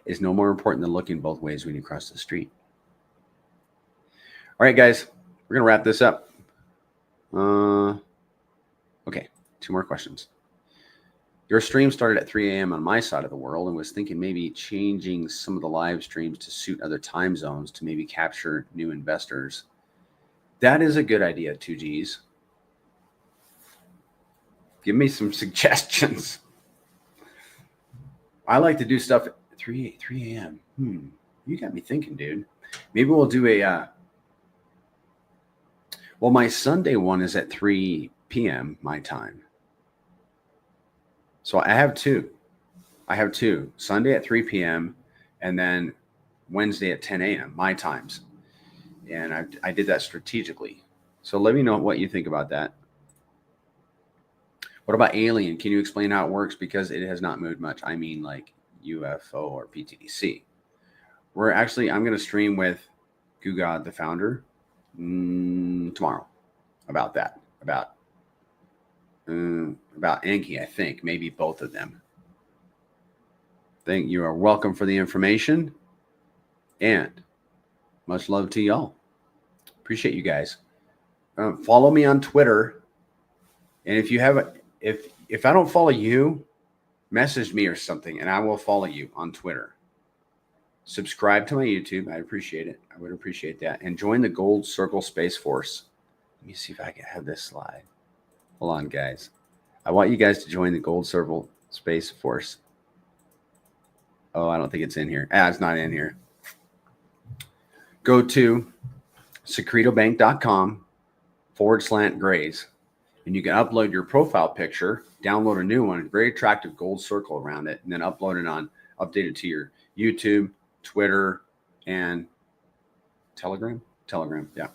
is no more important than looking both ways when you cross the street. All right, guys, we're going to wrap this up. Okay, 2 more questions. Your stream started at 3 a.m. on my side of the world and was thinking maybe changing some of the live streams to suit other time zones to maybe capture new investors. That is a good idea, 2Gs. Give me some suggestions. I like to do stuff at 3 a.m. You got me thinking, dude. Maybe we'll do a Well, my Sunday one is at 3 p.m. my time. So I have two. Sunday at 3 p.m. and then Wednesday at 10 a.m. my times. And I did that strategically. So let me know what you think about that. What about alien? Can you explain how it works? Because it has not moved much. I mean, like UFO or pTGC. I'm going to stream with Gugad, the founder, tomorrow about that. About Anki, I think. Maybe both of them. You are welcome for the information. And much love to y'all. Appreciate you guys. Follow me on Twitter. And if I don't follow you, message me or something, and I will follow you on Twitter. Subscribe to my YouTube. I'd appreciate it. I would appreciate that. And join the Gold Circle Space Force. Let me see if I can have this slide. Hold on, guys. I want you guys to join the Gold Circle Space Force. Oh, I don't think it's in here. It's not in here. Go to secretobank.com/grays. And you can upload your profile picture, download a new one, very attractive gold circle around it, and then update it to your YouTube, Twitter, and Telegram. Yeah.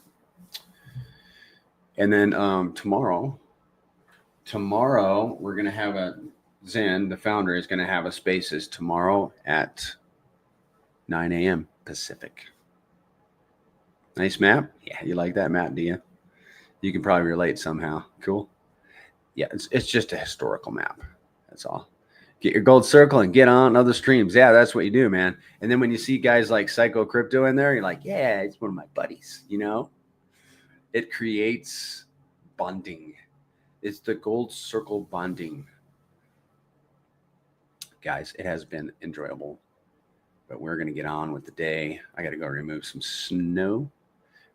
And then tomorrow we're going to have Zen, the founder, is going to have a spaces tomorrow at 9 a.m. Pacific. Nice map. Yeah, you like that map, do you? You can probably relate somehow. Cool. Yeah, it's just a historical map. That's all. Get your gold circle and get on other streams. Yeah, that's what you do, man. And then when you see guys like Psycho Crypto in there, you're like, yeah, it's one of my buddies, you know? It creates bonding. It's the gold circle bonding. Guys, it has been enjoyable. But we're going to get on with the day. I got to go remove some snow.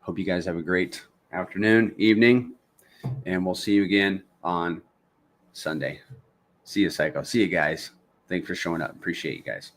Hope you guys have a great afternoon, evening, and we'll see you again on Sunday. See you, Psycho. See you guys. Thanks for showing up. Appreciate you guys.